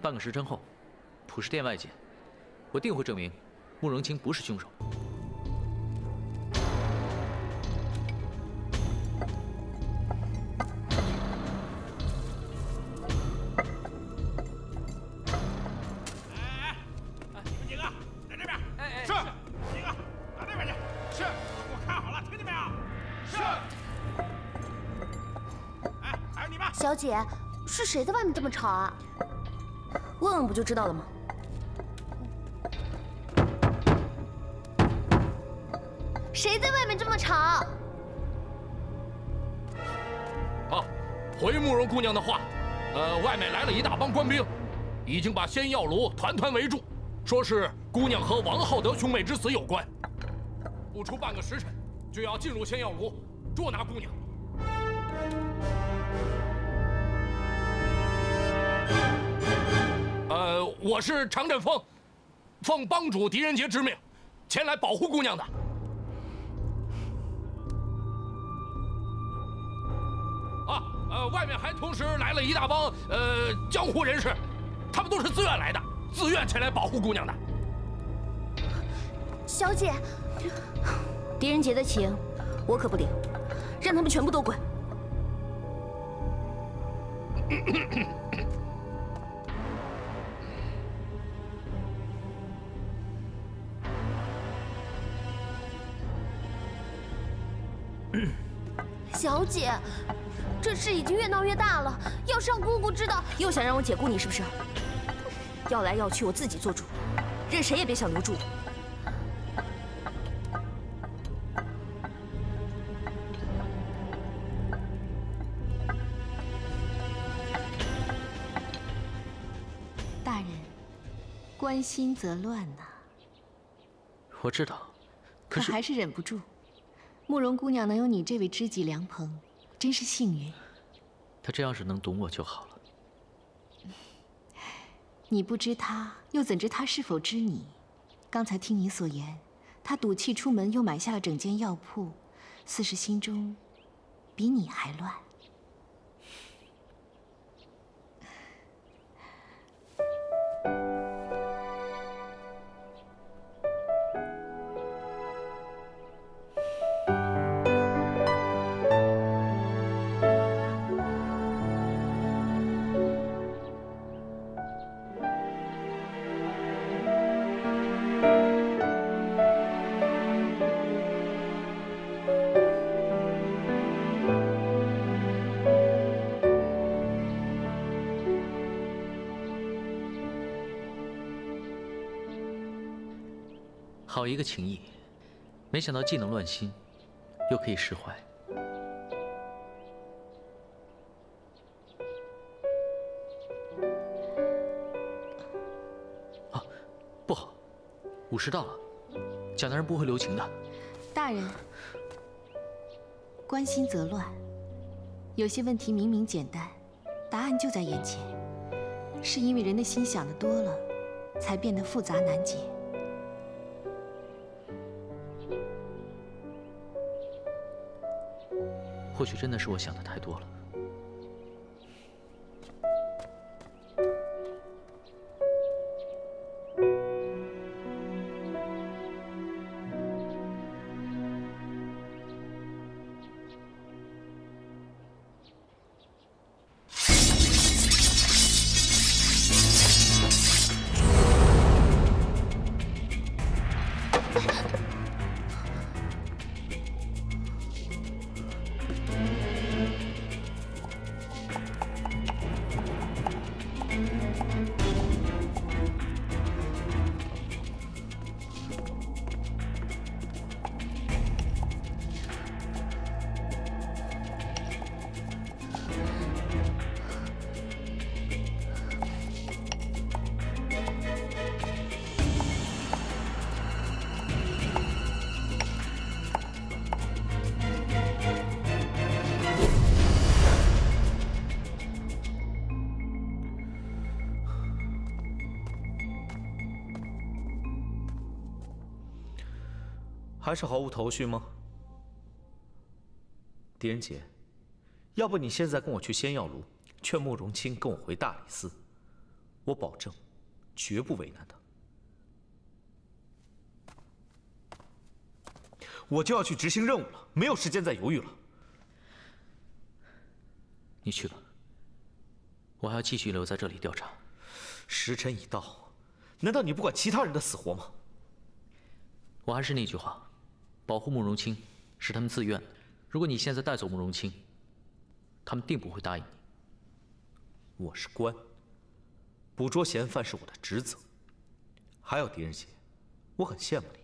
半个时辰后，普世殿外见，我定会证明慕容清不是凶手。小姐，是谁在外面这么吵啊？问问不就知道了吗？谁在外面这么吵？啊，回慕容姑娘的话，外面来了一大帮官兵，已经把仙药炉团团围住，说是姑娘和王浩德兄妹之死有关。不出半个时辰，就要进入仙药炉捉拿姑娘。我是常振锋，奉帮主狄仁杰之命，前来保护姑娘的。外面还同时来了一大帮江湖人士，他们都是自愿来的，自愿前来保护姑娘的。小姐，狄仁杰的情，我可不领，让他们全部都滚。小姐，这事已经越闹越大了，要是让姑姑知道，又想让我解雇你是不是？要来要去，我自己做主，任谁也别想留住我。大人，关心则乱呐。我知道，可还是忍不住。慕容姑娘能有你这位知己良朋，真是幸运。她这要是能懂我就好了。你不知她，又怎知她是否知你？刚才听你所言，她赌气出门，又买下了整间药铺，似是心中比你还乱。好一个情谊，没想到既能乱心，又可以释怀。啊，不好，午时到了，蒋大人不会留情的。大人，关心则乱，有些问题明明简单，答案就在眼前，是因为人的心想的多了，才变得复杂难解。 或许真的是我想的太多了。还是毫无头绪吗？狄仁杰，要不你现在跟我去仙药炉，劝慕容清跟我回大理寺，我保证，绝不为难他。我就要去执行任务了，没有时间再犹豫了。你去吧，我还要继续留在这里调查。时辰已到，难道你不管其他人的死活吗？我还是那句话。 保护慕容清是他们自愿的。如果你现在带走慕容清，他们定不会答应你。我是官，捕捉嫌犯是我的职责。还有狄仁杰，我很羡慕你，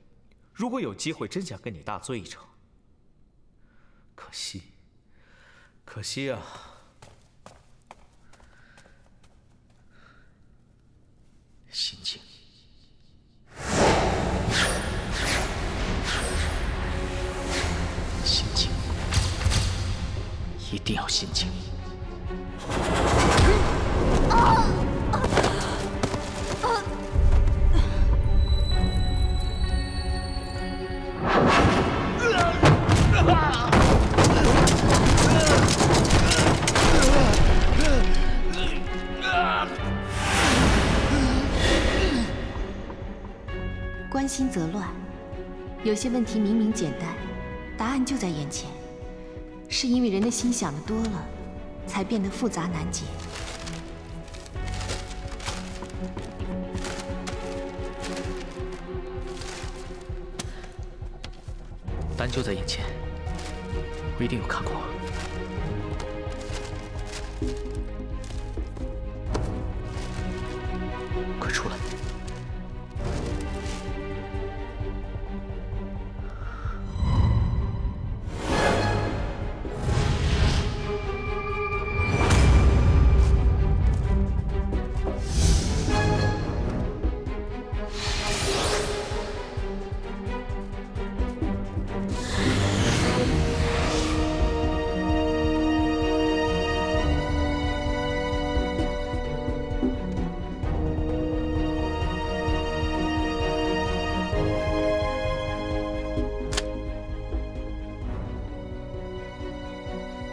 如果有机会，真想跟你大醉一场。可惜，可惜啊！心静。 心静，一定要心静。关心则乱，有些问题明明简单。 答案就在眼前，是因为人的心想的多了，才变得复杂难解。答案就在眼前，我一定有看过。快出来！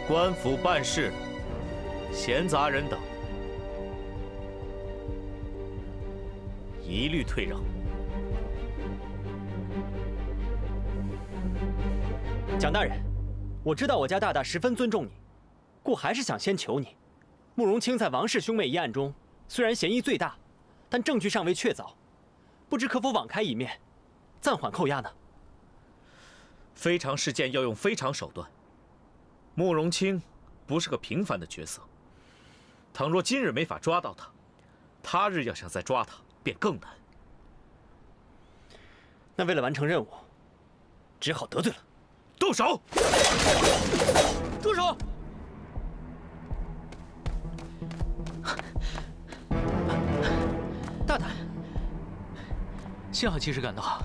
官府办事，闲杂人等一律退让。蒋大人，我知道我家大大十分尊重你，故还是想先求你。慕容清在王氏兄妹一案中，虽然嫌疑最大，但证据尚未确凿，不知可否网开一面，暂缓扣押呢？非常事件要用非常手段。慕容清不是个平凡的角色，倘若今日没法抓到他，他日要想再抓他便更难。那为了完成任务，只好得罪了。动手！住手！大胆！幸好及时赶到，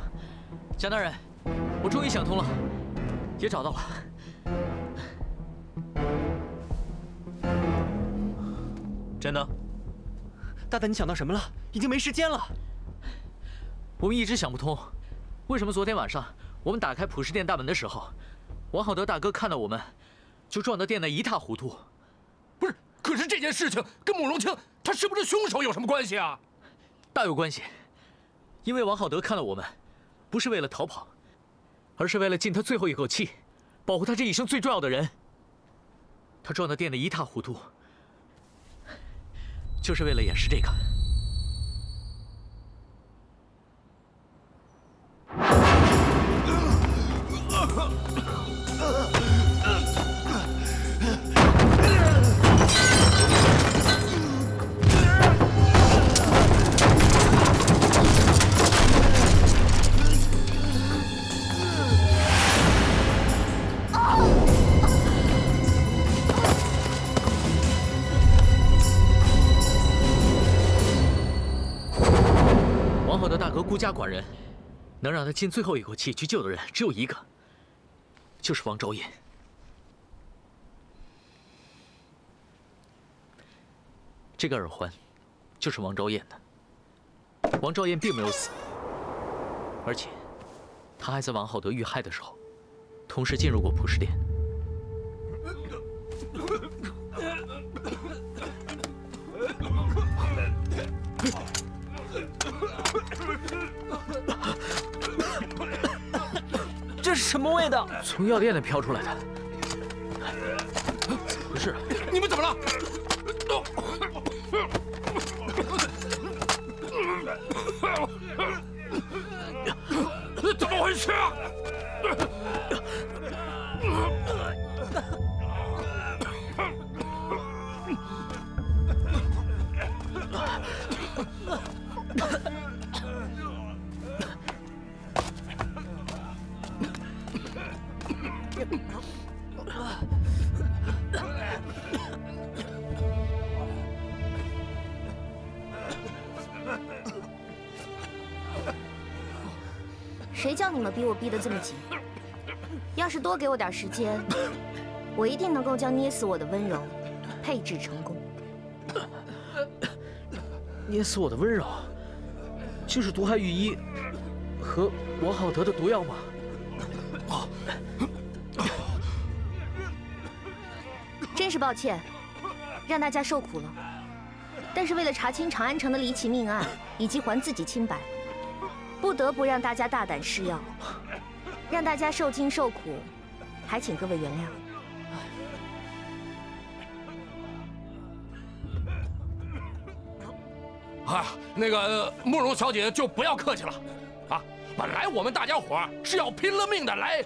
蒋大人，我终于想通了，也找到了。真的？大胆，你想到什么了？已经没时间了。我们一直想不通，为什么昨天晚上我们打开普世殿大门的时候，王浩德大哥看到我们，就撞得殿内一塌糊涂。不是，可是这件事情跟慕容清他是不是凶手有什么关系啊？大有关系，因为王浩德看到我们，不是为了逃跑，而是为了尽他最后一口气，保护他这一生最重要的人。他撞得殿内一塌糊涂，就是为了掩饰这个。王浩德大哥孤家寡人，能让他尽最后一口气去救的人只有一个，就是王昭彦。这个耳环，就是王昭彦的。王昭彦并没有死，而且他还在王浩德遇害的时候，同时进入过普世殿。这是什么味道？从药店里飘出来的。怎么回事？你们怎么了？怎么回事啊？谁叫你们逼我逼得这么紧？要是多给我点时间，我一定能够将捏死我的温柔配置成功。捏死我的温柔，就是毒害御医和王浩德的毒药吗？真是抱歉，让大家受苦了。但是为了查清长安城的离奇命案，以及还自己清白，不得不让大家大胆施药，让大家受惊受苦，还请各位原谅。啊，那个慕容小姐就不要客气了，啊，本来我们大家伙是要拼了命的来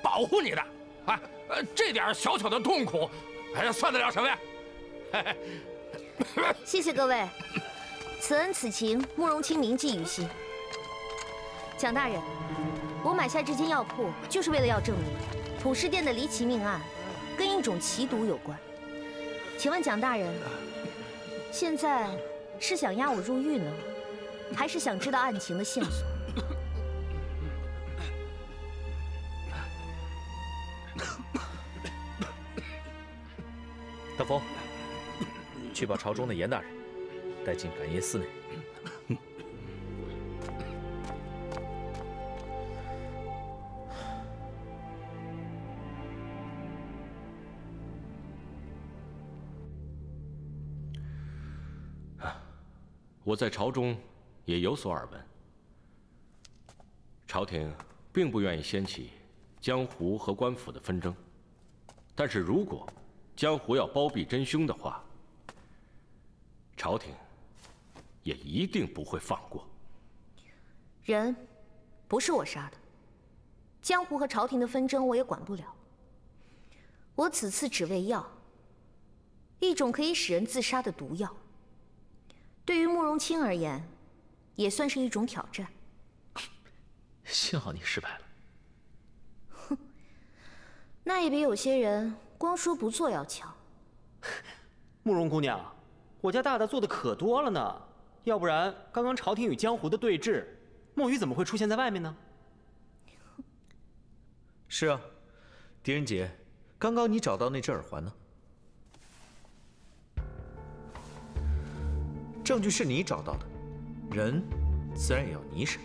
保护你的，啊，这点小小的痛苦，哎呀，算得了什么呀？谢谢各位，此恩此情，慕容清铭记于心。蒋大人，我买下这间药铺，就是为了要证明普世殿的离奇命案跟一种奇毒有关。请问蒋大人，现在是想押我入狱呢，还是想知道案情的线索？大风，去把朝中的严大人带进感业寺内。我在朝中也有所耳闻，朝廷并不愿意掀起江湖和官府的纷争，但是如果江湖要包庇真凶的话，朝廷也一定不会放过。人不是我杀的，江湖和朝廷的纷争我也管不了。我此次只为药，一种可以使人自杀的毒药。对于慕容清而言，也算是一种挑战。幸好你失败了。哼，那也比有些人光说不做要强。慕容姑娘，我家大大做的可多了呢，要不然刚刚朝廷与江湖的对峙，墨鱼怎么会出现在外面呢？是啊，狄仁杰，刚刚你找到那只耳环呢？证据是你找到的，人自然也要你审。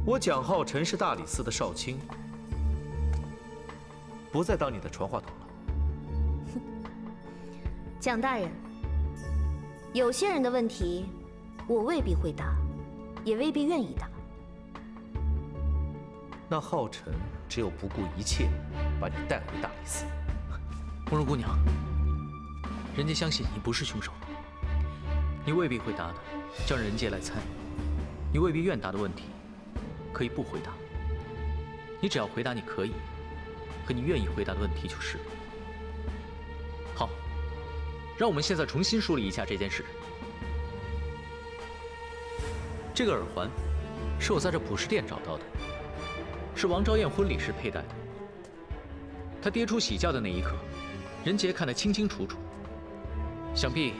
我蒋浩辰是大理寺的少卿，不再当你的传话筒了。蒋大人，有些人的问题，我未必会答，也未必愿意答。那浩辰只有不顾一切把你带回大理寺。慕容姑娘，人家相信你不是凶手，你未必会答的，叫人杰来猜；你未必愿答的问题，可以不回答。你只要回答你可以和你愿意回答的问题就是了。好，让我们现在重新梳理一下这件事。这个耳环是我在这普饰店找到的，是王昭燕婚礼时佩戴的。她跌出喜轿的那一刻，人杰看得清清楚楚，想必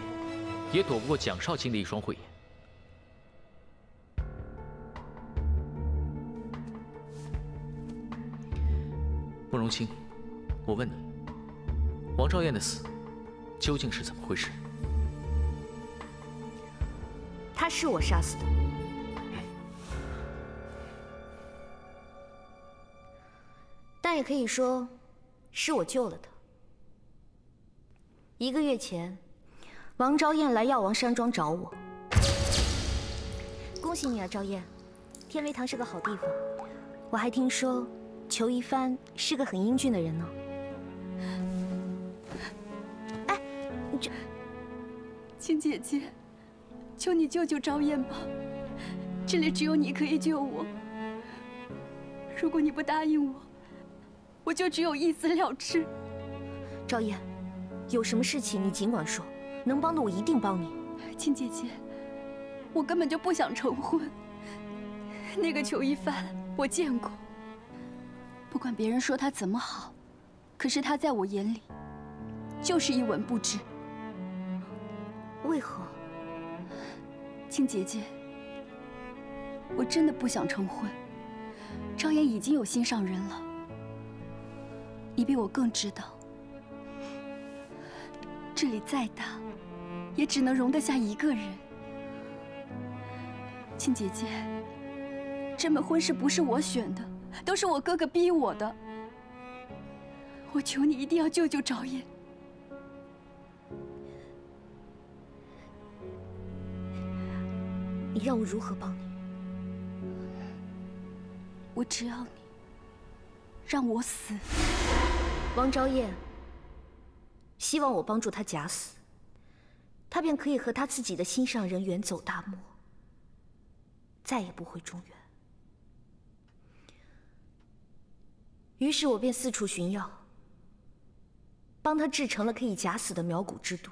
也躲不过蒋少卿的一双慧眼。慕容清，我问你，王昭燕的死究竟是怎么回事？他是我杀死的，但也可以说是我救了他。1个月前，王昭燕来药王山庄找我。恭喜你啊，昭燕，天威堂是个好地方。我还听说裘一帆是个很英俊的人呢。哎，你这，亲姐姐，求你救救昭燕吧，这里只有你可以救我。如果你不答应我，我就只有一死了之。昭燕，有什么事情你尽管说，能帮的我一定帮你。亲姐姐，我根本就不想成婚。那个裘一帆我见过，不管别人说他怎么好，可是他在我眼里就是一文不值。为何？亲姐姐，我真的不想成婚。昭燕已经有心上人了，你比我更知道，这里再大，也只能容得下一个人。亲姐姐，这门婚事不是我选的，都是我哥哥逼我的。我求你一定要救救昭燕。你让我如何帮你？我只要你让我死。王昭燕希望我帮助他假死，他便可以和他自己的心上人远走大漠，再也不回中原。于是我便四处寻药，帮他制成了可以假死的苗骨之毒，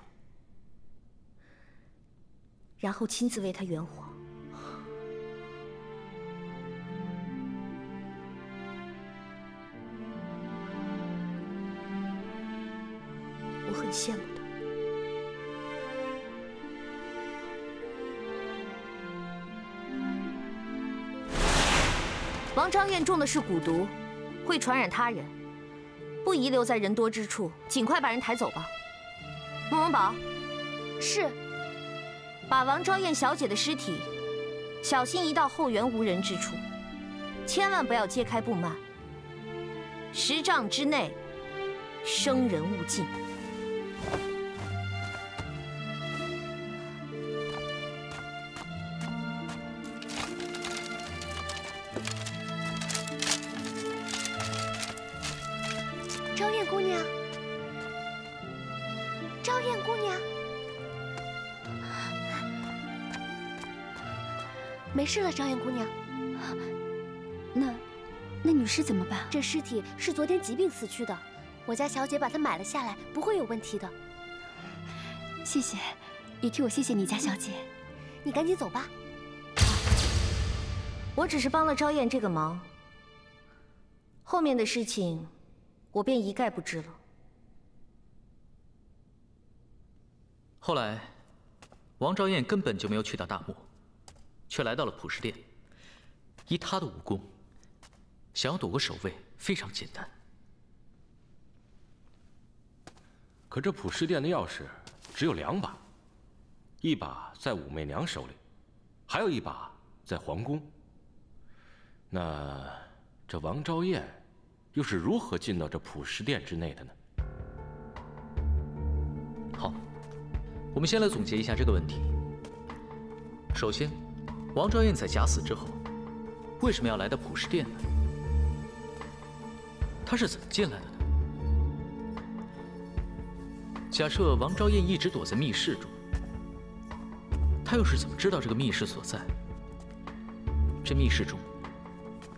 然后亲自为他圆谎。我很羡慕他。王昭燕中的是蛊毒，会传染他人，不宜留在人多之处，尽快把人抬走吧。慕容宝，是。把王昭燕小姐的尸体小心移到后园无人之处，千万不要揭开布幔，10丈之内，生人勿近。昭燕姑娘，昭燕姑娘，没事了，昭燕姑娘。那女尸怎么办？这尸体是昨天疾病死去的，我家小姐把它买了下来，不会有问题的。谢谢，也替我谢谢你家小姐。你赶紧走吧。我只是帮了昭燕这个忙，后面的事情我便一概不知了。后来，王昭燕根本就没有去到大漠，却来到了普什殿。以她的武功，想要躲过守卫非常简单。可这普什殿的钥匙只有2把，一把在武媚娘手里，还有一把在皇宫。那这王昭燕又是如何进到这普什殿之内的呢？好，我们先来总结一下这个问题。首先，王昭燕在假死之后，为什么要来到普什殿呢？她是怎么进来的呢？假设王昭燕一直躲在密室中，她又是怎么知道这个密室所在？这密室中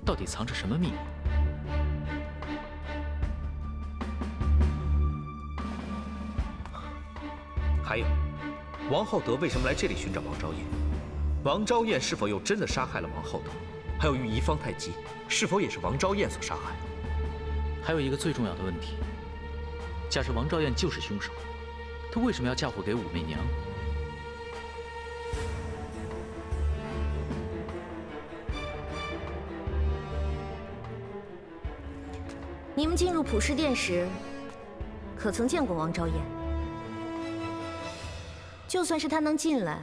到底藏着什么秘密？还有，王浩德为什么来这里寻找王昭燕？王昭燕是否又真的杀害了王浩德？还有御医方太极是否也是王昭燕所杀害？还有一个最重要的问题：假设王昭燕就是凶手，她为什么要嫁祸给武媚娘？你们进入普什殿时，可曾见过王昭燕？就算是她能进来，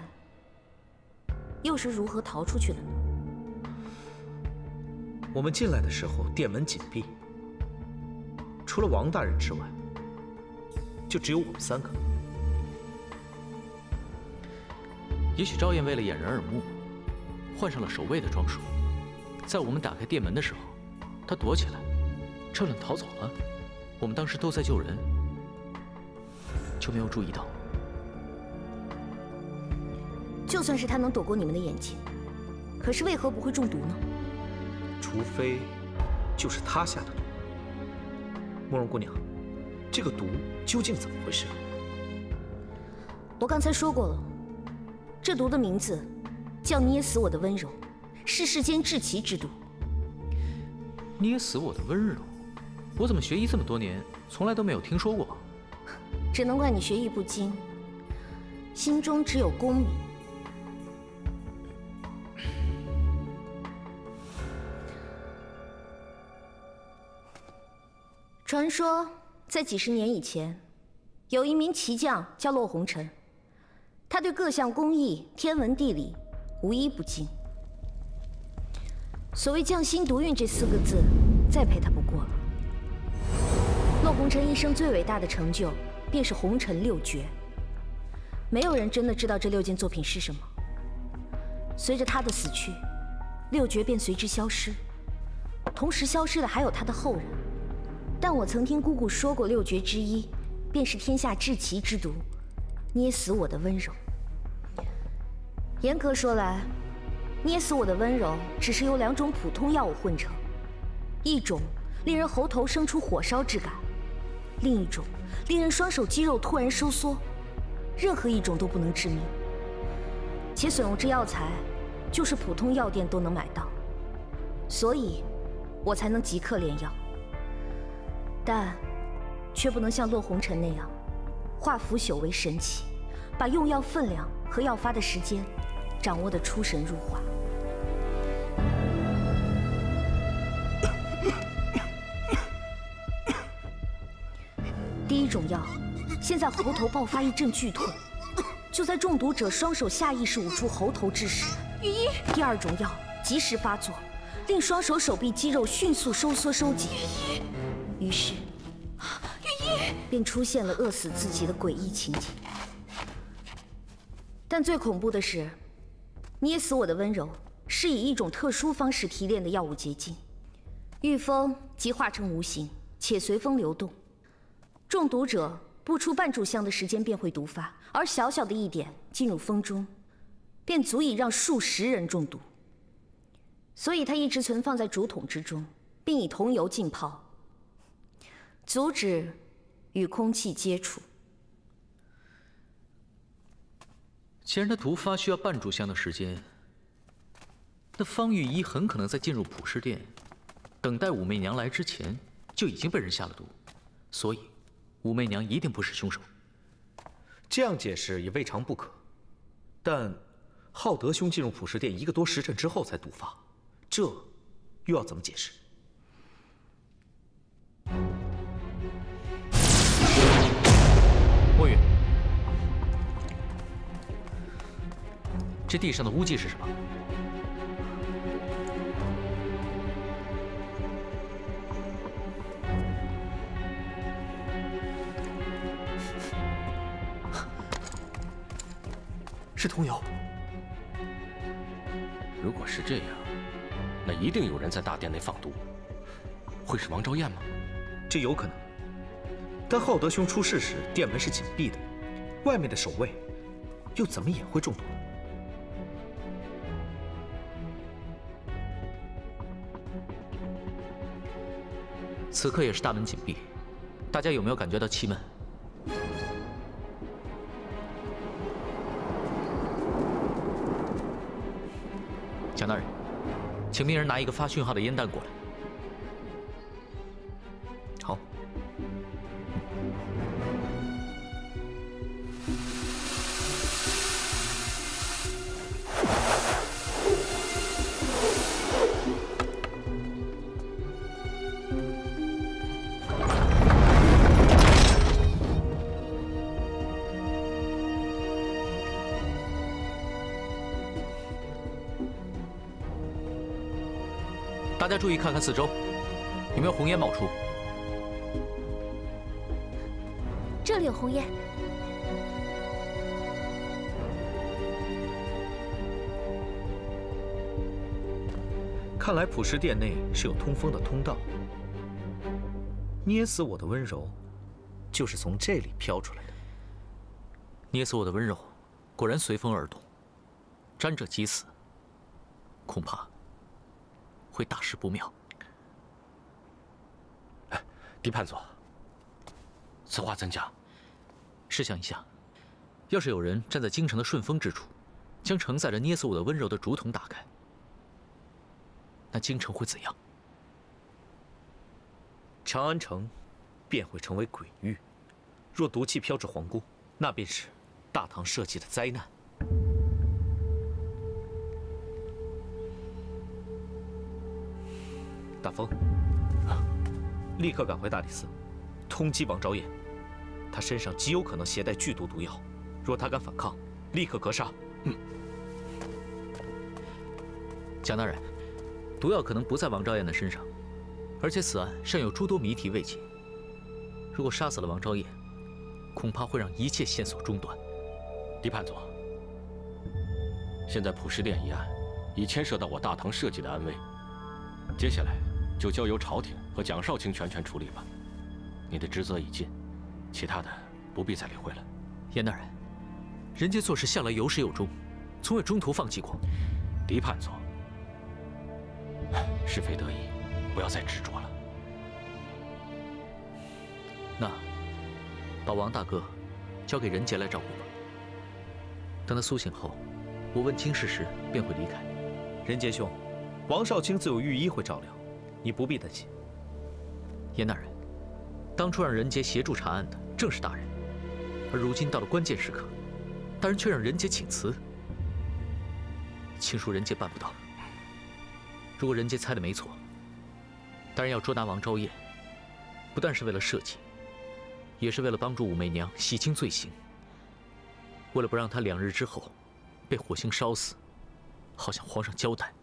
又是如何逃出去的呢？我们进来的时候，殿门紧闭，除了王大人之外，就只有我们3个。也许昭燕为了掩人耳目，换上了守卫的装束，在我们打开殿门的时候，她躲起来，趁乱逃走了。我们当时都在救人，就没有注意到。就算是她能躲过你们的眼睛，可是为何不会中毒呢？除非就是她下的毒。慕容姑娘，这个毒究竟怎么回事？我刚才说过了，这毒的名字叫捏死我的温柔，是世间至奇之毒。捏死我的温柔，我怎么学医这么多年，从来都没有听说过？只能怪你学艺不精，心中只有功名。传说在几十年以前，有一名奇将叫骆红尘，他对各项工艺、天文地理无一不精。所谓匠心独运这4个字，再配他不过了。骆红尘一生最伟大的成就，便是红尘6绝。没有人真的知道这6件作品是什么。随着他的死去，6绝便随之消失，同时消失的还有他的后人。但我曾听姑姑说过，6绝之一，便是天下至奇之毒，捏死我的温柔。严格说来，捏死我的温柔只是由2种普通药物混成，一种令人喉头生出火烧之感，另一种令人双手肌肉突然收缩，任何一种都不能致命。且所用之药材，就是普通药店都能买到，所以我才能即刻炼药。但却不能像骆红尘那样，化腐朽为神奇，把用药分量和药发的时间掌握得出神入化。第一种药，先在喉头爆发一阵剧痛，就在中毒者双手下意识捂住喉头之时，雨衣。第2种药及时发作，令双手手臂肌肉迅速收缩收紧。于是，便出现了饿死自己的诡异情景。但最恐怖的是，捏死我的温柔是以一种特殊方式提炼的药物结晶，遇风即化成无形，且随风流动。中毒者不出半炷香的时间便会毒发，而小小的一点进入风中，便足以让数10人中毒。所以它一直存放在竹筒之中，并以桐油浸泡，阻止与空气接触。既然它毒发需要半炷香的时间，那方玉一很可能在进入普氏殿，等待武媚娘来之前，就已经被人下了毒，所以武媚娘一定不是凶手。这样解释也未尝不可，但浩德兄进入普氏殿1个多时辰之后才毒发，这又要怎么解释？墨玉，这地上的污迹是什么？是桐油。如果是这样，那一定有人在大殿内放毒。会是王昭燕吗？这有可能。但浩德兄出事时，殿门是紧闭的，外面的守卫又怎么也会中毒呢？此刻也是大门紧闭，大家有没有感觉到气闷？蒋大人，请命人拿一个发讯号的烟弹过来。好。大家注意看看四周，有没有红烟冒出？这里有红烟。看来普氏殿内是有通风的通道，捏死我的温柔，就是从这里飘出来的。捏死我的温柔，果然随风而动，沾者即死，恐怕会大事不妙。狄判佐，此话怎讲？试想一下，要是有人站在京城的顺风之处，将承载着捏死我的温柔的竹筒打开，那京城会怎样？长安城便会成为鬼域。若毒气飘至皇宫，那便是大唐社稷的灾难。大风，立刻赶回大理寺，通缉王昭燕。他身上极有可能携带剧毒毒药，若他敢反抗，立刻格杀。蒋大人，毒药可能不在王昭燕的身上，而且此案尚有诸多谜题未解。如果杀死了王昭燕，恐怕会让一切线索中断。狄判佐，现在普氏殿一案已牵涉到我大唐社稷的安危，接下来就交由朝廷和蒋少卿全权处理吧。你的职责已尽，其他的不必再理会了。严大人，人杰做事向来有始有终，从未中途放弃过。狄判佐，是非得已，不要再执着了。那把王大哥交给任杰来照顾吧。等他苏醒后，我问清事实，便会离开。任杰兄，王少卿自有御医会照料，你不必担心。严大人，当初让任杰协助查案的正是大人，而如今到了关键时刻，大人却让任杰请辞。亲属任杰办不到。如果任杰猜的没错，大人要捉拿王昭燕，不但是为了社稷，也是为了帮助武媚娘洗清罪行。为了不让她2日之后被火星烧死，好向皇上交代。